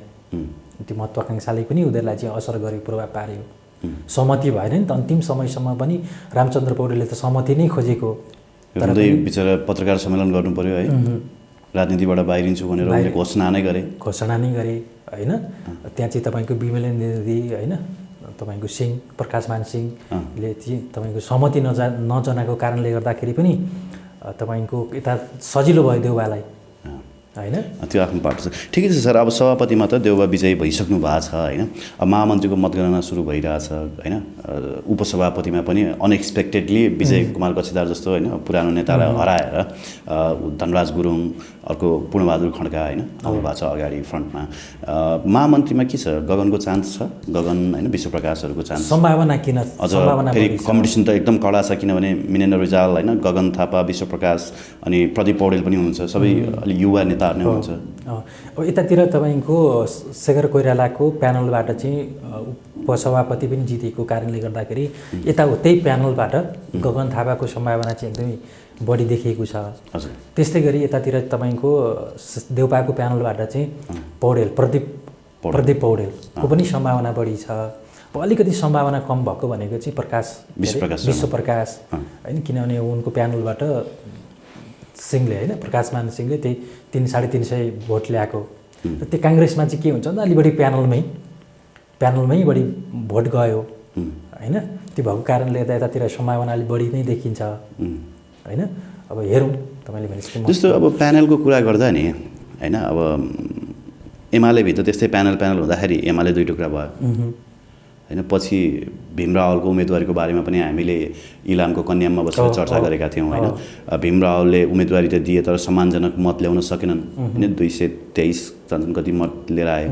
त्यो महत्त्वाकाङ्क्षाले पनि उनीहरूलाई चाहिँ असर गर्यो, प्रभाव पार्यो। सहमति भएन नि त अन्तिम समयसम्म पनि। रामचन्द्र पौडेलले त सहमति नै खोजेको, तर बिचरा पत्रकार सम्मेलन गर्नु पर्यो है, राजनीतिबाट बाहिरिन्छु भनेर उनले घोषणा नै गरे होइन। त्यहाँ चाहिँ तपाईँको विमलेन्द्र देवी होइन, तपाईँको प्रकाशमान सिंहले चाहिँ तपाईँको सहमति नजनाएको कारणले गर्दाखेरि पनि तपाईँको यता सजिलो भयो देउवालाई होइन। त्यो आफ्नो पाटो छ। ठिकै छ सर, अब सभापतिमा त देउबा विजयी भइसक्नु भएको छ होइन। अब महामन्त्रीको मतगणना सुरु भइरहेछ होइन। उपसभापतिमा पनि अनएक्सपेक्टेडली विजय कुमार गच्छिदार जस्तो होइन पुरानो नेतालाई हराएर धनराज गुरुङ, अर्को पूर्णबहादुर खड्का होइन आउनु भएको छ अगाडि फ्रन्टमा। महामन्त्रीमा के छ, गगनको चान्स छ? गगन होइन विश्वप्रकाशहरूको चान्स, सम्भावना किन? अझ फेरि कम्पिटिसन त एकदम कडा छ, किनभने मिनेन्द्र रिजाल होइन, गगन थापा, विश्वप्रकाश अनि प्रदीप पौडेल पनि हुनुहुन्छ, सबै अलिक युवा नेताहरू नै हुन्छ। अब यतातिर तपाईँको शेखर कोइरालाको प्यानलबाट चाहिँ उपसभापति पनि जितेको कारणले गर्दाखेरि यता त्यही प्यानलबाट गगन थापाको सम्भावना चाहिँ एकदमै बढी देखिएको छ। त्यस्तै गरी यतातिर तपाईँको देउपाको प्यानलबाट चाहिँ प्रदीप पौडेलको पनि सम्भावना बढी छ। अलिकति सम्भावना कम भएको भनेको चाहिँ विश्वप्रकाश होइन, किनभने उनको प्यानलबाट सिंहले होइन, प्रकाशमान सिंहले त्यही 300-350 भोट ल्याएको। र त्यो काङ्ग्रेसमा चाहिँ के हुन्छ भन्दा अलि बढी प्यानलमै बढी भोट गयो होइन। त्यो भएको कारणले गर्दा यतातिर सम्भावना अलिक बढी नै देखिन्छ होइन। अब हेरौँ तपाईँले भने जस्तो अब प्यानलको कुरा गर्दा नि होइन, अब एमाले भित्र त्यस्तै प्यानल हुँदाखेरि एमाले 2 टुक्रा भयो होइन। पछि भीम रावलको उम्मेदवारीको बारेमा पनि हामीले इलामको कन्याममा बसेर चर्चा गरेका थियौँ होइन। भीम रावलले उम्मेदवारी त दिए तर सम्मानजनक मत ल्याउन सकेनन् होइन, 223 कति मत लिएर आए।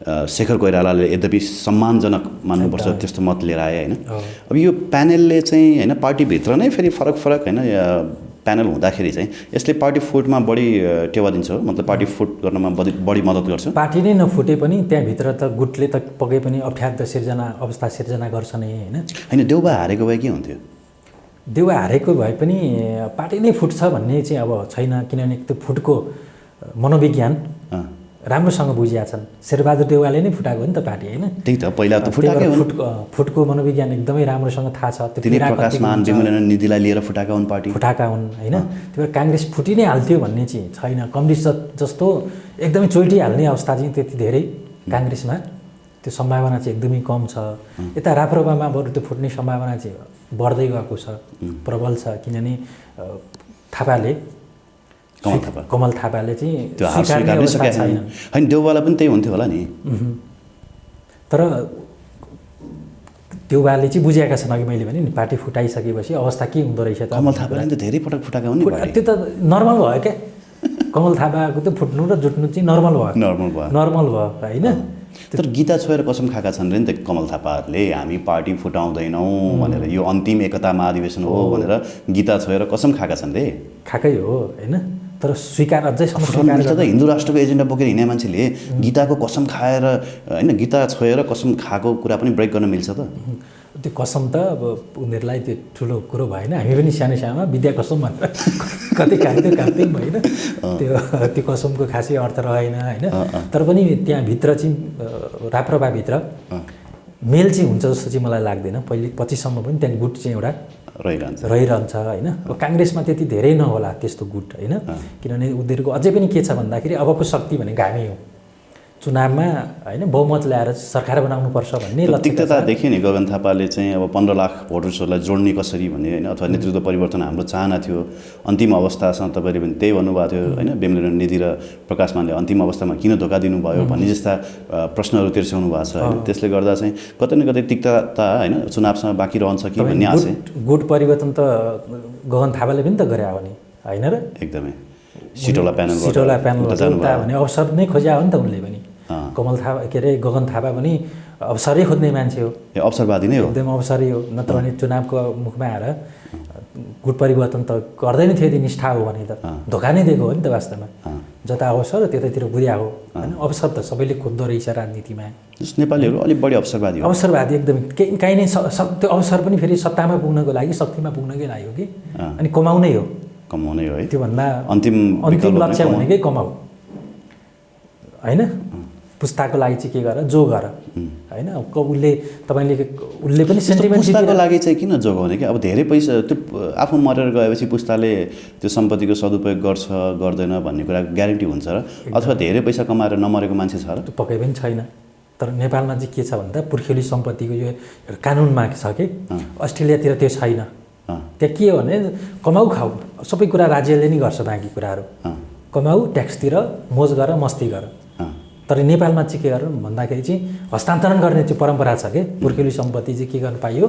शेखर कोइरालाले यद्यपि सम्मानजनक मान्नुपर्छ त्यस्तो मत लिएर आए होइन। अब यो प्यानलले चाहिँ होइन पार्टीभित्र नै फेरि फरक होइन प्यानल हुँदाखेरि चाहिँ यसले पार्टी फुटमा बढी टेवा दिन्छ, मतलब पार्टी फुट गर्नमा बढी मद्दत गर्छ। पार्टी नै नफुटे पनि त्यहाँभित्र त गुटले त पक्कै पनि अवस्था सिर्जना गर्छ नै होइन। देउबा हारेको भए के हुन्थ्यो? देउबा हारेको भए पनि पार्टी नै फुट्छ भन्ने चाहिँ अब छैन, किनभने त्यो फुटको मनोविज्ञान राम्रोसँग बुझिया छन्। शेरबहादुर देउवाले नै फुटाएको हो नि त पार्टी होइन। त्यही त पहिला त फुटाकै हुन्। फुटको मनोविज्ञान एकदमै राम्रोसँग थाहा छ। तिनी प्रकाशमान विमलन निधिलाई लिएर फुटाएका हुन् पार्टी, फुटाएका हुन् होइन। त्यो भएर काङ्ग्रेस फुटि नै हाल्थ्यो भन्ने चाहिँ छैन। कम्युनिस्ट जस्तो एकदमै चोइटिहाल्ने अवस्था चाहिँ त्यति धेरै काङ्ग्रेसमा त्यो सम्भावना चाहिँ एकदमै कम छ। यता राप्रपामा बरु त्यो फुट्ने सम्भावना चाहिँ बढ्दै गएको छ, प्रबल छ। किनभने थापाले कमल थापाले चाहिँ स्वीकार्ने अवस्था छैन। होइन देउवाला पनि त्यही हुन्थ्यो होला नि। तर देउवाले चाहिँ बुझेका छन्, अघि मैले भने नि पार्टी फुटाइसकेपछि अवस्था के हुँदो रहेछ त। कमल थापाले त धेरै पटक फुटाएका हुन् नि। त्यो त नर्मल भयो क्या। कमल थापाको त फुट्नु र जुट्नु चाहिँ नर्मल भयो भयो होइन। तर गीता छोएर कसम खाएका छन् रे नि त कमल थापाहरूले, हामी पार्टी फुटाउँदैनौँ भनेर, यो अन्तिम एकता महाधिवेशन हो भनेर गीता छोएर कसम खाएका छन् रे। खाएकै हो होइन। तर स्वीकार अझैसम्म स्वीकार त हिन्दू राष्ट्रको एजेन्डा बोकेर हिँड्ने मान्छेले गीताको कसम खाएर होइन, गीता छोएर कसम खाएको कुरा पनि ब्रेक गर्न मिल्छ त। त्यो कसम त अब उनीहरूलाई त्यो ठुलो कुरो भएन। हामी पनि सानो सानोमा विद्या कसम भनेर कति खान्थ्यो होइन। त्यो कसमको खासै अर्थ रहेन होइन। तर पनि त्यहाँभित्र चाहिँ राप्रपाभित्र मेल चाहिँ हुन्छ जस्तो चाहिँ मलाई लाग्दैन। पहिले 25सम्म पनि त्यहाँ गुट चाहिँ एउटा रहिरहन्छ होइन। अब काङ्ग्रेसमा त्यति धेरै नहोला त्यस्तो गुट होइन। किनभने उनीहरूको अझै पनि के छ भन्दाखेरि अबको शक्ति भनेको हामी हो। चुनावमा होइन बहुमत ल्याएर सरकार बनाउनुपर्छ भन्ने तिक्तता देखियो नि। गगन थापाले चाहिँ अब 15 लाख भोटर्सहरूलाई जोड्ने कसरी भन्ने होइन, अथवा नेतृत्व परिवर्तन हाम्रो चाहना थियो। अन्तिम अवस्थासँग तपाईँले पनि त्यही भन्नुभएको थियो होइन। विमलन निधि र प्रकाशमानले अन्तिम अवस्थामा किन धोका दिनुभयो भन्ने जस्ता प्रश्नहरू तिर्साउनु भएको छ होइन। त्यसले गर्दा चाहिँ कतै न कतै तिक्तता होइन चुनावसँग बाँकी रहन्छ कि भन्ने आशा। गुट परिवर्तन त गगन थापाले पनि त गरे हो नि होइन र। एकदमै सिटोला प्यानल भने अवसर नै खोज्या हो नि त उनले पनि। कमल थापा के अरे गगन थापा पनि अवसरै खोज्ने मान्छे हो, अवसरवादी नै हो, एकदम अवसरै हो। नत्र भने चुनावको मुखमा आएर गुट परिवर्तन त गर्दैन थियो यदि निष्ठा हो भने त धोका नै दिएको हो नि त वास्तवमा। जता अवसर त्यतातिर गुर्या हो होइन। अवसर त सबैले खोज्दो रहेछ राजनीतिमा। नेपालीहरू अलिक बढी अवसरवादी हो। अवसरवादी एकदमै काहीँ नै त्यो अवसर पनि फेरि सत्तामा पुग्नको लागि शक्तिमा पुग्नकै लागि हो कि। अनि कमाउनै हो है। त्योभन्दा अन्तिम लक्ष्य भनेकै कमाउ होइन। पुस्ताको लागि चाहिँ के गर जो गर होइन। उसले तपाईँले उसले पनि सेन्टिमेन्ट पुस्ताको लागि चाहिँ किन जोगाउने कि अब धेरै पैसा त्यो आफू मरेर गएपछि पुस्ताले त्यो सम्पत्तिको सदुपयोग गर्छ गर्दैन भन्ने कुरा ग्यारेन्टी हुन्छ र, अथवा धेरै पैसा कमाएर नमरेको मान्छे छ र? त्यो पक्कै पनि छैन। तर नेपालमा चाहिँ के छ भन्दा पुर्ख्यौली सम्पत्तिको यो एउटा कानुनमा छ कि अस्ट्रेलियातिर त्यो छैन। त्यहाँ के हो भने कमाउ खाऊ सबै कुरा राज्यले नै गर्छ, बाँकी कुराहरू कमाउ ट्याक्स तिर मोज गर मस्ती गर। तर नेपालमा चाहिँ के गर्नु भन्दाखेरि चाहिँ हस्तान्तरण गर्ने चाहिँ परम्परा छ कि पुर्ख्यौली सम्पत्ति चाहिँ के गर्न पाइयो,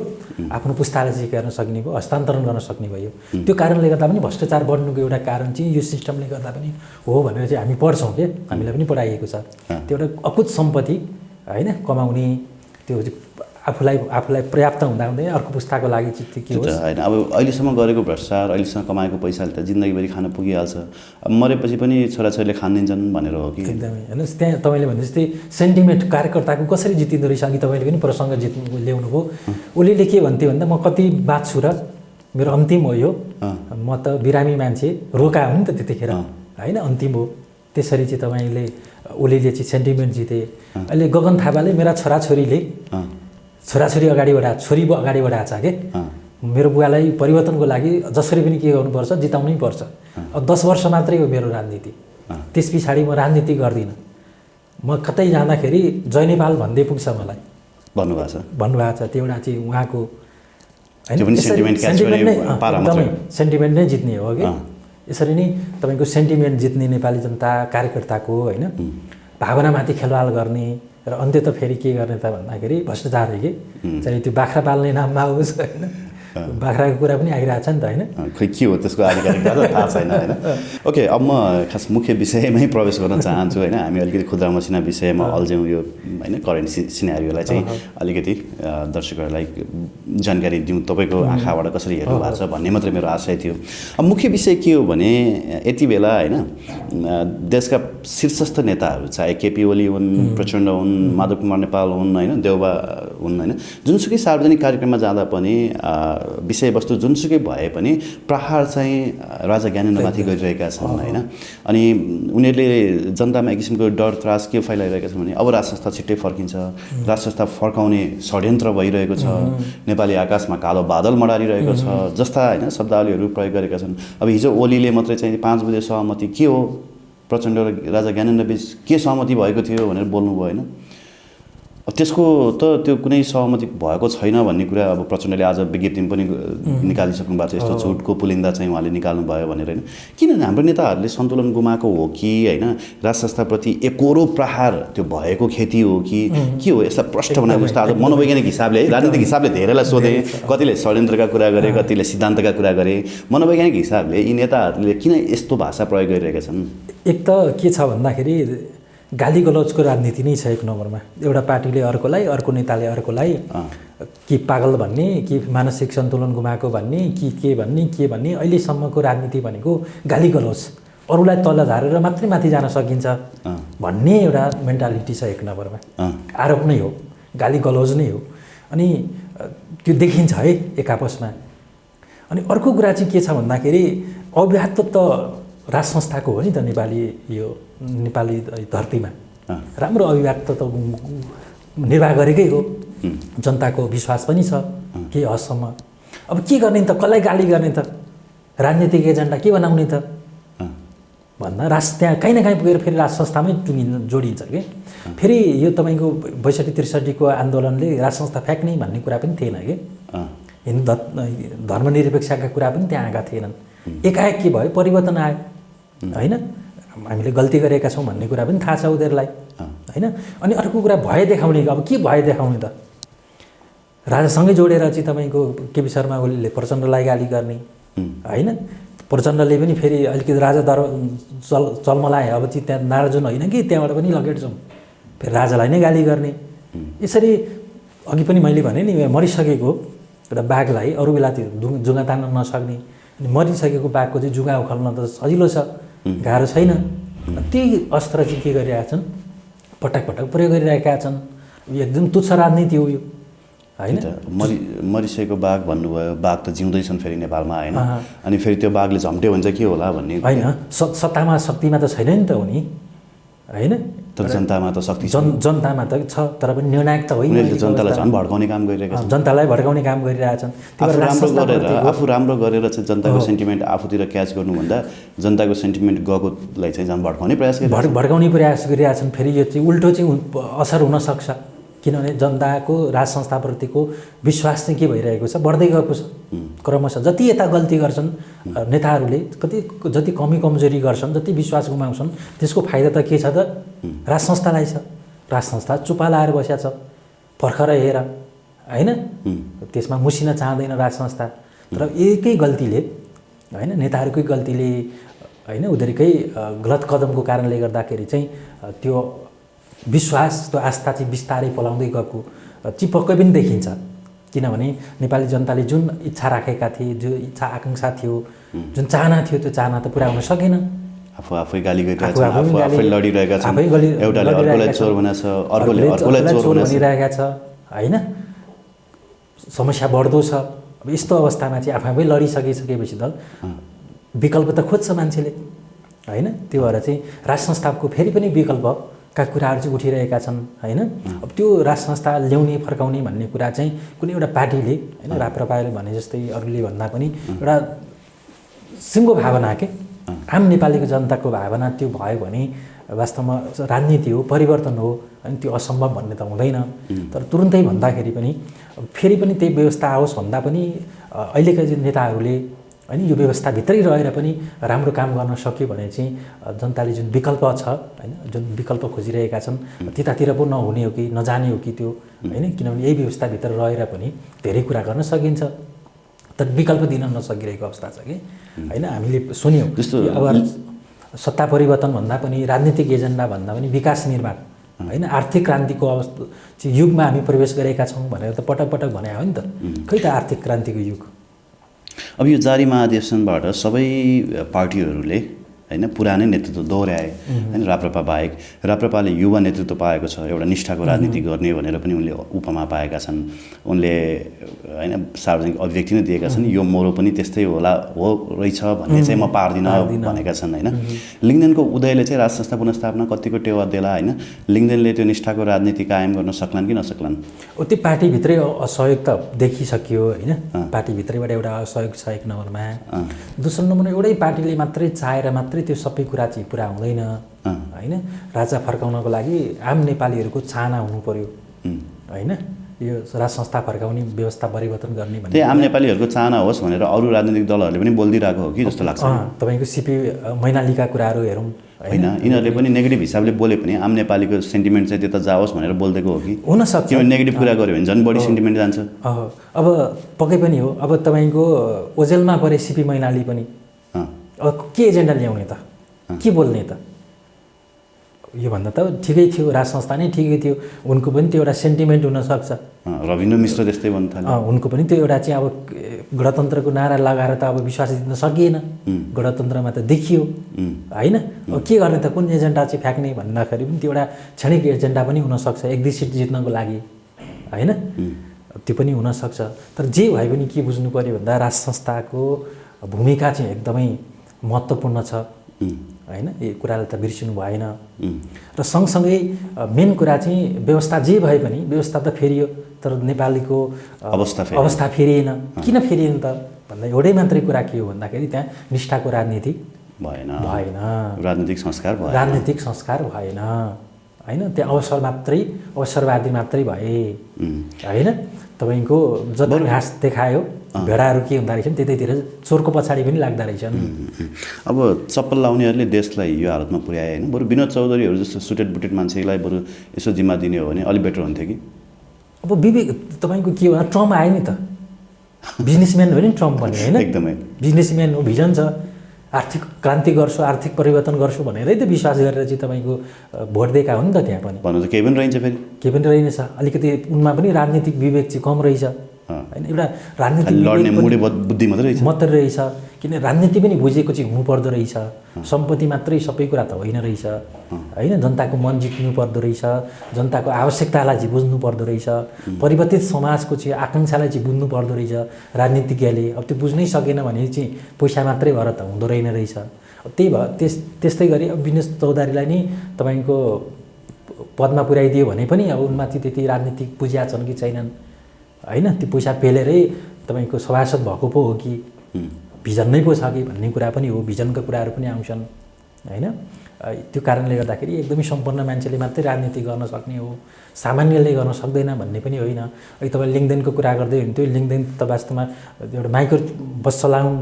आफ्नो पुस्ताले चाहिँ के गर्न सक्ने भयो, हस्तान्तरण गर्न सक्ने भयो। त्यो कारणले गर्दा पनि भ्रष्टाचार बढ्नुको एउटा कारण चाहिँ यो सिस्टमले गर्दा पनि हो भनेर चाहिँ हामी पढ्छौँ कि, हामीलाई पनि पढाइएको छ। त्यो एउटा अकुत सम्पत्ति होइन कमाउने, त्यो आफूलाई पर्याप्त हुँदाहुँदै अर्को पुस्ताको लागि चाहिँ के होस् होइन। अब अहिलेसम्म गरेको भ्रष्टाचार, अहिलेसम्म कमाएको पैसाले त जिन्दगीभरि खान पुगिहाल्छ। अब मरेपछि पनि छोराछोरीले खान दिन्छन् भनेर हो कि? एकदमै हेर्नुहोस्, त्यहाँ तपाईँले भने जस्तै सेन्टिमेन्ट कार्यकर्ताको कसरी जितिँदो रहेछ, अघि तपाईँले पनि प्रसङ्ग ल्याउनु भयो। उसले के भन्थ्यो भन्दा म कति बाँच्छु र मेरो अन्तिम हो यो, म त बिरामी मान्छे रोका हो नि त त्यतिखेर होइन, अन्तिम हो। त्यसरी चाहिँ तपाईँले उसले चाहिँ सेन्टिमेन्ट जिते। अहिले गगन थापाले मेरा छोराछोरी अगाडि बढाएको, छोरी अगाडि बढाएको छ कि मेरो बुवालाई परिवर्तनको लागि जसरी पनि के गर्नुपर्छ, जिताउनै पर्छ। अब 10 वर्ष मात्रै हो मेरो राजनीति, त्यस पछाडि म राजनीति गर्दिनँ। म कतै जाँदाखेरि जय नेपाल भन्दै पुग्छ मलाई भन्नुभएको छ। त्यो एउटा चाहिँ उहाँको सेन्टिमेन्ट नै जित्ने हो कि। यसरी नै तपाईँको सेन्टिमेन्ट जित्ने नेपाली जनता कार्यकर्ताको होइन भावनामाथि खेलवाल गर्ने र अन्त्य त फेरि के गर्ने त भन्दाखेरि भ्रष्टाचार हो कि। चाहिँ त्यो बाख्रा पाल्ने नाममा होस् होइन, बाख्राको कुरा पनि आइरहेछ नि त होइन। खै के हो त्यसको आधिकारिकता त थाहा छैन होइन। ओके, अब म खास मुख्य विषयमै प्रवेश गर्न चाहन्छु होइन। हामी अलिकति खुद्रा मसिना विषयमा अल्झ्यौँ, यो होइन करेन्ट सिनेरियोलाई चाहिँ अलिकति दर्शकहरूलाई जानकारी दिउँ, तपाईँको आँखाबाट कसरी हेर्नु भएको छ भन्ने मात्रै मेरो आशय थियो। अब मुख्य विषय के हो भने यति बेला होइन देशका शीर्षस्थ नेताहरू चाहे केपी ओली हुन्, प्रचण्ड हुन्, माधव कुमार नेपाल हुन्, होइन, देउबा हुन्, होइन, जुनसुकै सार्वजनिक कार्यक्रममा जाँदा पनि विषयवस्तु जुनसुकै भए पनि प्रहार चाहिँ राजा ज्ञानेन्द्रमाथि गरिरहेका छन्, होइन। अनि उनीहरूले जनतामा एक किसिमको डर त्रास के फैलाइरहेका छन् भने अब राज संस्था छिट्टै फर्किन्छ, राज संस्था फर्काउने षड्यन्त्र भइरहेको छ, नेपाली आकाशमा कालो बादल मडारिरहेको छ जस्ता, होइन, शब्दावलीहरू प्रयोग गरेका छन्। अब हिजो ओलीले मात्रै चाहिँ 5 बुँदे सहमति के हो, प्रचण्ड र राजा ज्ञानेन्द्र बीच के सहमति भएको थियो भनेर बोल्नुभयो, होइन। त्यसको त त्यो कुनै सहमति भएको छैन भन्ने कुरा अब प्रचण्डले आज विज्ञप्तिमा पनि निकालिसक्नु भएको छ। यस्तो झुटको पुलिन्दा चाहिँ उहाँले निकाल्नुभयो भनेर, होइन। किन हाम्रो नेताहरूले सन्तुलन गुमाएको हो कि, होइन, राज संस्थाप्रति एकरो प्रहार त्यो भएको खेती हो कि के हो? यसलाई प्रष्ट बनाएको जस्तो आज मनोवैज्ञानिक हिसाबले, राजनीतिक हिसाबले धेरैलाई सोधे, कतिले षड्यन्त्रका कुरा गरे, कतिले सिद्धान्तका कुरा गरे। मनोवैज्ञानिक हिसाबले यी नेताहरूले किन यस्तो भाषा प्रयोग गरिरहेका छन्? एक त के छ भन्दाखेरि गाली गलौजको राजनीति नै छ एक नम्बरमा। एउटा पार्टीले अर्कोलाई, अर्को नेताले अर्कोलाई कि पागल भन्ने, कि मानसिक सन्तुलन गुमाएको भन्ने, कि के भन्ने। अहिलेसम्मको राजनीति भनेको गाली गलौज, अरूलाई तल झारेर मात्रै माथि जान सकिन्छ भन्ने एउटा मेन्टालिटी छ एक नम्बरमा। आरोप नै हो, गाली गलौज नै हो, अनि त्यो देखिन्छ है एक आपसमा। अनि अर्को कुरा चाहिँ के छ भन्दाखेरि अव्याहत त राज संस्थाको हो नि त नेपाली धरतीमा राम्रो अभिव्यक्त त निर्वाह गरेकै हो। जनताको विश्वास पनि छ केही हदसम्म। अब के गर्ने त, कसलाई गाली गर्ने त, राजनीतिक एजेन्डा के बनाउने त भन्दा त्यहाँ कहीँ न कहीँ पुगेर फेरि राज संस्थामै जोडिन्छ कि। फेरि यो तपाईँको 62-63को आन्दोलनले राज संस्था फ्याक्ने भन्ने कुरा पनि थिएन कि। हिन्दू धर्मनिरपेक्षका कुरा पनि त्यहाँ आएका थिएनन्। एकाएक के भयो, परिवर्तन आयो, होइन। हामीले गल्ती गरेका छौँ भन्ने कुरा पनि थाहा छ उनीहरूलाई, होइन। अनि अर्को कुरा भय देखाउने, अब के भय देखाउने त, राजासँगै जोडेर चाहिँ तपाईँको केपी शर्मा ओलीले प्रचण्डलाई गाली गर्ने, होइन। प्रचण्डले पनि फेरि अलिकति राजा चलमलाए, अब चाहिँ त्यहाँ नाराजुन होइन कि त्यहाँबाट पनि लगेट्छौँ, फेरि राजालाई नै गाली गर्ने। यसरी अघि पनि मैले भने नि, मरिसकेको एउटा बाघलाई अरू बेला त्यो जुङ्गा तान्न नसक्ने, अनि मरिसकेको बाघको चाहिँ जुङ्गा उखाल्न त सजिलो छ, गाह्रो छैन। त्यही अस्त्र चाहिँ के गरिरहेका छन्, पटक पटक प्रयोग गरिरहेका छन्। एकदम तुच्छ राजनीति हो यो, होइन। मरिसकेको बाघ भन्नुभयो, बाघ त जिउँदैछन् फेरि नेपालमा, होइन। अनि फेरि त्यो बाघले झम्ट्यो भने चाहिँ के होला भन्ने, होइन। सत्तामा शक्तिमा त छैन नि त उनी, होइन। तर जनतामा त शक्ति छ, जनतामा त छ, तर पनि निर्णायक त होइन। उनीहरूले जनतालाई झन् भड्काउने काम गरिरहेका छन्, जनतालाई भड्काउने काम गरिरहेछन्। आफू राम्रो गरेर चाहिँ जनताको सेन्टिमेन्ट आफूतिर क्याच गर्नुभन्दा जनताको सेन्टिमेन्ट गएकोलाई चाहिँ झन् भड्काउने प्रयास भड्काउने प्रयास गरिरहेछन्। फेरि यो चाहिँ उल्टो चाहिँ असर हुनसक्छ, किनभने जनताको राज संस्थाप्रतिको विश्वास चाहिँ के भइरहेको छ, बढ्दै गएको छ क्रमशः। जति यता गल्ती गर्छन् नेताहरूले, जति कमजोरी गर्छन्, जति विश्वास गुमाउँछन्, त्यसको फाइदा त के छ त, राज संस्थालाई छ। राज संस्था चुपा लाएर बसेको छ, पर्खर हेर, होइन। त्यसमा मुसिन चाहँदैन राज संस्था। तर एकै गल्तीले, होइन, नेताहरूकै गल्तीले, होइन, उनीहरूकै गलत कदमको कारणले गर्दाखेरि चाहिँ त्यो विश्वास, त्यो आस्था चाहिँ बिस्तारै पलाउँदै गएको चाहिँ पक्कै पनि देखिन्छ। किनभने नेपाली जनताले जुन इच्छा राखेका थिए, जो इच्छा आकाङ्क्षा थियो, जुन चाहना थियो, त्यो चाहना त पुरा हुन सकेन। आफै गाली गरिरहेका छन्, आफै लडिरहेका छन्, एउटाले अर्कोलाई चोर बनाछ, अर्कोले अर्कोलाई चोर भनिरहेका छ, होइन। समस्या बढ्दो छ। अब यस्तो अवस्थामा चाहिँ आफै लडिसकेपछि त विकल्प त खोज्छ मान्छेले, होइन। त्यो भएर चाहिँ राज संस्थाको फेरि पनि विकल्पका कुराहरू चाहिँ उठिरहेका छन्, होइन। अब त्यो राज संस्था ल्याउने फर्काउने भन्ने कुरा चाहिँ कुनै एउटा पार्टीले, होइन, राप्रपाले भने जस्तै अरूले भन्दा पनि एउटा सिङ्गो भावना के आम नेपालीको जनताको भावना त्यो भयो भने वास्तवमा राजनीति हो, परिवर्तन हो, अनि त्यो असम्भव भन्ने त हुँदैन। तर तुरुन्तै भन्दाखेरि पनि फेरि पनि त्यही व्यवस्था आओस् भन्दा पनि अहिलेका नेताहरूले, होइन, यो व्यवस्थाभित्रै रहेर पनि राम्रो काम गर्न सक्यो भने चाहिँ जनताले जुन विकल्प छ, होइन, जुन विकल्प खोजिरहेका छन्, त्यतातिर पो नहुने हो कि नजाने हो कि त्यो, होइन। किनभने यही व्यवस्थाभित्र रहेर पनि धेरै कुरा गर्न सकिन्छ, तर विकल्प दिन नसकिरहेको अवस्था छ कि, होइन। हामीले सुन्यौँ जस्तो अब सत्ता परिवर्तन भन्दा पनि, राजनीतिक एजेन्डा भन्दा पनि विकास निर्माण, होइन, आर्थिक क्रान्तिको अवस्था युगमा हामी प्रवेश गरेका छौँ भनेर त पटक पटक भने हो नि त। खै त आर्थिक क्रान्तिको युग। अब यो जारी महाधिवेशनबाट सबै पार्टीहरूले होइन पुरानै नेतृत्व दोहोऱ्याए होइन राप्रपा बाहेक राप्रपाले युवा नेतृत्व पाएको छ एउटा निष्ठाको राजनीति गर्ने भनेर पनि उनले उपमा पाएका छन् उनले होइन सार्वजनिक अभिव्यक्ति नै दिएका छन् यो मोरो पनि त्यस्तै होला हो रहेछ भन्ने चाहिँ म पार्दिनँ भनेका छन् होइन लिङ्गदेनको उदयले चाहिँ राज संस्था पुनर्स्थापना कतिको टेवा देला होइन लिङ्गदेनले त्यो निष्ठाको राजनीति कायम गर्न सक्लान् कि नसक्लान् त्यो पार्टीभित्रै असहयोग त देखिसक्यो होइन पार्टीभित्रैबाट एउटा असहयोग छ एक नम्बरमा दोस्रो नम्बरमा एउटै पार्टीले मात्रै चाहेर मात्रै त्यो सबै कुरा चाहिँ पुरा हुँदैन होइन राजा फर्काउनको लागि आम नेपालीहरूको चाहना हुनु पर्यो होइन यो राज संस्था फर्काउने व्यवस्था परिवर्तन गर्ने भन्ने त्यही आम नेपालीहरूको चाहना होस् भनेर अरू राजनीतिक दलहरूले पनि बोलिदिरहेको हो कि जस्तो लाग्छ तपाईँको सिपी मैनालीका कुराहरू हेरौँ होइन यिनीहरूले पनि नेगेटिभ हिसाबले बोले पनि आम नेपालीको सेन्टिमेन्ट चाहिँ त्यता जाओस् भनेर बोलिदिएको हो कि हुनसक्छ किनभने नेगेटिभ कुरा गऱ्यो भने झन् बढी सेन्टिमेन्ट जान्छ अब पक्कै पनि हो अब तपाईँको ओजेलमा परे सिपी मैनाली पनि अब के एजेन्डा ल्याउने त के बोल्ने त योभन्दा त ठिकै थियो राज संस्था नै ठिकै थियो उनको पनि त्यो एउटा सेन्टिमेन्ट हुनसक्छ रविन्द्र मिश्र जस्तै भन्नु थाल्यो उनको पनि त्यो एउटा चाहिँ अब गणतन्त्रको नारा लगाएर त अब विश्वास जित्न सकिएन गणतन्त्रमा त देखियो होइन अब के गर्ने त कुन एजेन्डा चाहिँ फ्याँक्ने भन्दाखेरि पनि त्यो एउटा क्षणिक एजेन्डा पनि हुनसक्छ एक दुई सिट जित्नको लागि होइन त्यो पनि हुनसक्छ तर जे भए पनि के बुझ्नु पऱ्यो भन्दा राज संस्थाको भूमिका चाहिँ एकदमै महत्त्वपूर्ण छ होइन यो कुरालाई त बिर्सिनु भएन र सँगसँगै मेन कुरा चाहिँ व्यवस्था जे भए पनि व्यवस्था त फेरियो तर नेपालीको अवस्था फेरिएन किन फेरिएन त भन्दा एउटै मात्रै कुरा के हो भन्दाखेरि त्यहाँ निष्ठाको राजनीति भएन राजनीतिक संस्कार भएन होइन त्यहाँ अवसरवादी मात्रै भए होइन तपाईँको जति घाँस देखायो भेडाहरू के हुँदो रहेछन् त्यतैतिर चोरको पछाडि पनि लाग्दो रहेछन् अब चप्पल लाउनेहरूले देशलाई यो हालतमा पुर्याए होइन बरु विनोद चौधरीहरू जस्तो सुटेड बुटेड मान्छेलाई बरु यसो जिम्मा दिने हो भने अलिक बेटर हुन्थ्यो कि अब विवेक तपाईँको के हो ट्रम्प आयो नि त बिजनेसम्यान हो नि ट्रम्प पनि होइन एकदमै बिजनेसम्यान हो भिजन छ आर्थिक क्रान्ति गर्छु आर्थिक परिवर्तन गर्छु भनेरै त विश्वास गरेर चाहिँ तपाईँको भोट दिएका हो नि त त्यहाँ पनि भन्नु त केही पनि रहन्छ फेरि केही पनि रहेनछ अलिकति उनमा पनि राजनीतिक विवेक चाहिँ कम रहेछ होइन एउटा राजनीतिक लड्ने मुडे बुद्धि मात्रै रहेछ किन राजनीति पनि बुझेको चाहिँ हुनुपर्दो रहेछ सम्पत्ति मात्रै सबै कुरा त होइन रहेछ होइन जनताको मन जित्नु पर्दो रहेछ जनताको आवश्यकतालाई चाहिँ बुझ्नु पर्दो रहेछ परिवर्तित समाजको चाहिँ आकाङ्क्षालाई चाहिँ बुझ्नु पर्दो रहेछ राजनीतिज्ञले अब त्यो बुझ्नै सकेन भने चाहिँ पैसा मात्रै भएर त हुँदो रहेन रहेछ त्यही भयो त्यस्तै गरी अब विनोद चौधरीलाई नै तपाईँको पदमा पुर्याइदियो भने पनि अब उनमाथि त्यति राजनीतिक बुझिया छन् कि छैनन् होइन त्यो पैसा पेलेरै तपाईँको सभासद भएको पो हो कि भिजन नै पो छ कि भन्ने कुरा पनि हो भिजनका कुराहरू पनि आउँछन् होइन त्यो कारणले गर्दाखेरि एकदमै सम्पन्न मान्छेले मात्रै राजनीति गर्न सक्ने हो सामान्यले गर्न सक्दैन भन्ने पनि होइन अहिले तपाईँ लिङ्गदेनको कुरा गर्दै हुन्थ्यो लिङ्गदेन त वास्तवमा एउटा माइक्रो बस चलाउन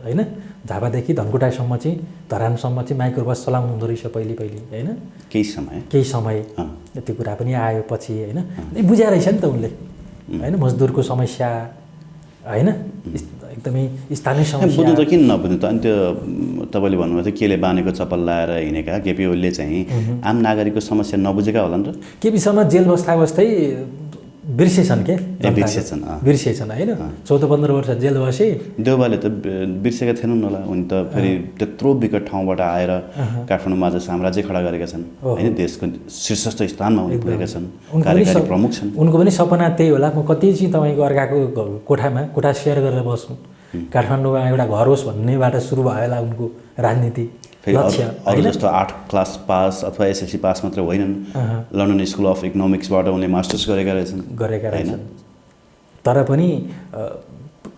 होइन झापादेखि धनकुटासम्म चाहिँ धरानसम्म चाहिँ माइक्रो बस चलाउनु हुँदो रहेछ पहिले होइन केही समय त्यो कुरा पनि आयो पछि होइन बुझाएर रहेछ नि त उनले होइन मजदुरको समस्या होइन एकदमै स्थानीय समस्या बुझ्नु त किन नबुझ्नु त अनि त्यो तपाईँले भन्नुभयो त केले बानेको चप्पल लाएर हिँडेका केपी ओलीले चाहिँ आम नागरिकको समस्या नबुझेका होला नि त केपी शर्मा जेल बस्दै बिर्सेछन् के बिर्सेछन् होइन 14-15 वर्ष जेल बसे देउबाले त बिर्सेका थिएनन् होला उनी त फेरि त्यत्रो विकट ठाउँबाट आएर काठमाडौँमा आज साम्राज्य खडा गरेका छन् होइन देशको शीर्षस्थ स्थानमा उनी पुगेका छन् कार्यकारी प्रमुख छन् उनको पनि सपना त्यही होला म कति चाहिँ तपाईँको अर्काको कोठा सेयर गरेर बस्छु काठमाडौँमा एउटा घर होस् भन्नेबाट सुरु भयो होला उनको राजनीति अरू जस्तो 8 क्लास पास अथवा एसएलसी पास मात्र होइनन् लन्डन स्कुल अफ इकोनोमिक्सबाट उनले मास्टर्स गरेका रहेछन् तर पनि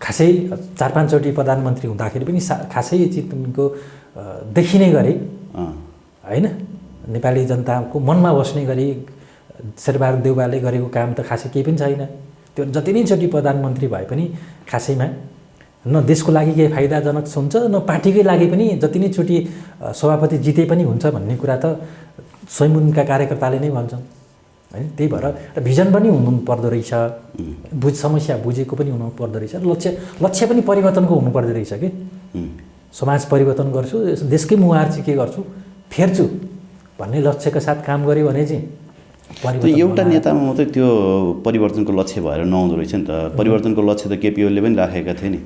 खासै 4-5 चोटि प्रधानमन्त्री हुँदाखेरि पनि खासै चाहिँ तुमको देखिने गरे होइन नेपाली जनताको मनमा बस्ने गरी शेरबहादुर देउवाले गरेको काम त खासै केही पनि छैन त्यो जति नै चोटि प्रधानमन्त्री भए पनि खासैमा न देशको लागि केही फाइदाजनक हुन्छ न पार्टीकै लागि पनि जति नै चोटि सभापति जिते पनि हुन्छ भन्ने कुरा त स्वयं उनका कार्यकर्ताले नै भन्छन् होइन त्यही भएर भिजन पनि हुनु पर्दो रहेछ समस्या बुझेको पनि हुनु पर्दो रहेछ लक्ष्य पनि परिवर्तनको हुनुपर्दो रहेछ कि समाज परिवर्तन गर्छु देशकै मुहार चाहिँ के गर्छु फेर्छु भन्ने लक्ष्यका साथ काम गर्यो भने चाहिँ एउटा नेतामा मात्रै त्यो परिवर्तनको लक्ष्य भएर नआउँदो रहेछ नि त परिवर्तनको लक्ष्य त केपी ओलीले पनि राखेका थिए नि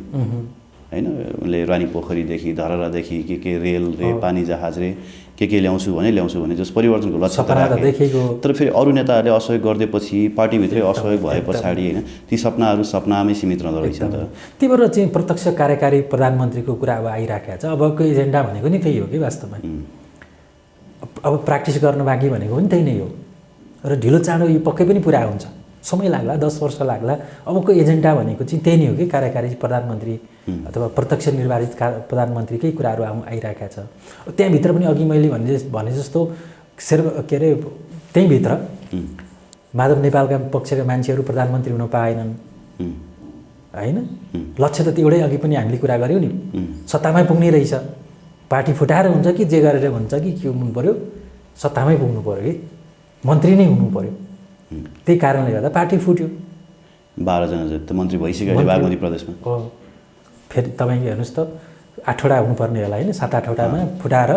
होइन उनले रानी पोखरीदेखि धरहरादेखि के रेल रे पानी जहाज रे के ल्याउँछु भने जस परिवर्तनको लक्ष्य सपना त देखेको तर फेरि अरू नेताहरूले असहयोग गरिदिएपछि पार्टीभित्रै असहयोग भए पछाडि होइन ती सपनाहरू सपनामै सीमित रहँदो रहेछ त त्यही भएर चाहिँ प्रत्यक्ष कार्यकारी प्रधानमन्त्रीको कुरा अब आइराखेको छ अबको एजेन्डा भनेको नि त्यही हो कि वास्तवमा अब प्र्याक्टिस गर्न बाँकी भनेको पनि त्यही नै हो र ढिलो चाँडो यो पक्कै पनि पुरा हुन्छ समय लाग्ला 10 वर्ष लाग्ला अबको एजेन्डा भनेको चाहिँ त्यही नै हो कि कार्यकारी प्रधानमन्त्री अथवा प्रत्यक्ष निर्वाचित प्रधानमन्त्रीकै कुराहरू आइरहेका छ त्यहाँभित्र पनि अघि मैले भने जस्तो के अरे त्यहीँभित्र माधव नेपालका पक्षका मान्छेहरू प्रधानमन्त्री हुन पाएनन् होइन लक्ष्य त एउटै अघि पनि हामीले कुरा गऱ्यौँ नि सत्तामै पुग्ने रहेछ पार्टी फुटाएर हुन्छ कि जे गरेर हुन्छ कि के हुनु पर्यो सत्तामै पुग्नु पर्यो कि मन्त्री नै हुनु पर्यो त्यही कारणले गर्दा पार्टी फुट्यो 12 जना जति त मन्त्री भइसक्यो बागमती प्रदेशमा फेरि तपाईँ हेर्नुहोस् त 8वटा हुनुपर्ने होला होइन 7-8 वटामा फुटाएर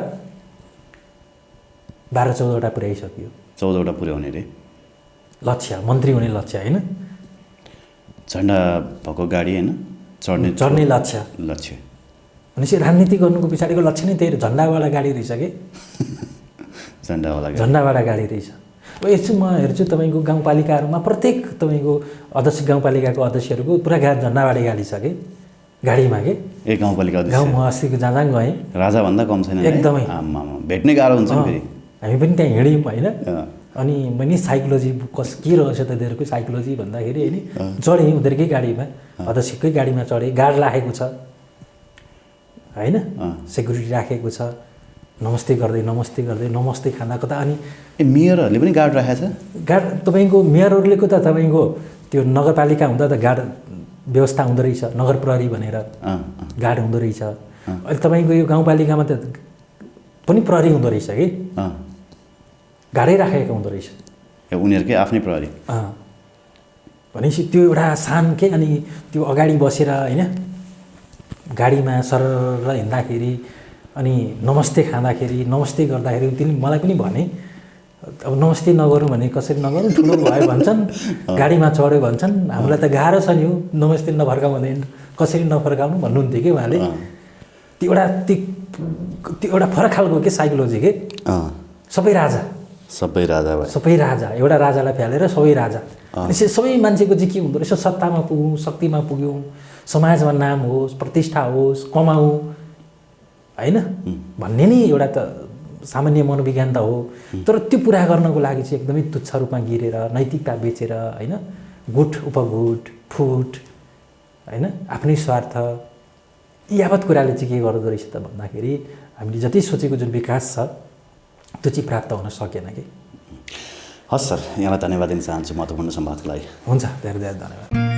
12-14 वटा पुर्याइसक्यो 14 वटा पुर्याउने रे लक्ष्य मन्त्री हुने लक्ष्य होइन झन्डा भएको गाडी होइन चढ्ने लक्ष्य भनेपछि राजनीति गर्नुको पछाडिको लक्ष्य नै त्यही झन्डावाला गाडी रहेछ कि झन्डावाला गाडी रहेछ अब यसो म हेर्छु तपाईँको गाउँपालिकाहरूमा प्रत्येक तपाईँको अध्यक्ष गाउँपालिकाको अध्यक्षहरूको पुरा झन्डावाला गाडी छ कि गाडीमा के एक गाउँपालिका गाउँ म अस्तिको जहाँ गएँ राजाभन्दा कम छैन एकदमै भेट्ने गाह्रो हुन्छ फेरि हामी पनि त्यहाँ हिँड्यौँ होइन अनि मैले साइकोलोजी के रहेछ त उनीहरूको साइकोलोजी भन्दाखेरि होइन चढेँ उनीहरूकै गाडीमा अध्यक्षकै गाडीमा चढेँ गार्ड राखेको छ होइन सेक्युरिटी राखेको छ नमस्ते गर्दै नमस्ते खाँदा कता अनि मेयरहरूले पनि गार्ड राखेको छ गार्ड तपाईँको मेयरहरूले त तपाईँको त्यो नगरपालिका हुँदा त गार्ड व्यवस्था हुँदो रहेछ नगर प्रहरी भनेर गार्ड हुँदो रहेछ अहिले तपाईँको यो गाउँपालिकामा त पनि प्रहरी हुँदो रहेछ कि गाडै राखेको हुँदो रहेछ उनीहरूकै आफ्नै प्रहरी भनेपछि त्यो एउटा सान के अनि त्यो अगाडि बसेर होइन गाडीमा सरर हिँड्दाखेरि अनि नमस्ते खाँदाखेरि नमस्ते गर्दाखेरि तिनी मलाई पनि भने अब नमस्ते नगरौँ भने कसरी नगरौँ ठुलो भयो भन्छन् गाडीमा चढ्यो भन्छन् हामीलाई त गाह्रो छ नि हो नमस्ते नफर्काउँ भने कसरी नफर्काउनु भन्नुहुन्थ्यो कि उहाँले त्यो एउटा फरक खालको के साइकोलोजी के सबै राजा एउटा राजालाई फ्यालेर सबै राजा सबै मान्छेको चाहिँ के हुँदो रहेछ सत्तामा पुगौँ शक्तिमा पुग्यौँ समाजमा नाम होस् प्रतिष्ठा होस् कमाऊ होइन भन्ने नि एउटा त सामान्य मनोविज्ञान त हो तर त्यो पुरा गर्नको लागि चाहिँ एकदमै तुच्छ रूपमा गिरेर नैतिकता बेचेर होइन गुट उपगुट फुट होइन आफ्नै स्वार्थ यावत कुराले चाहिँ के गर्दो रहेछ त भन्दाखेरि हामीले जति सोचेको जुन विकास छ त्यो चाहिँ प्राप्त हुन सकेन कि हस् सर यहाँलाई धन्यवाद दिन चाहन्छु महत्त्वपूर्ण संवादको लागि हुन्छ धेरै धेरै धन्यवाद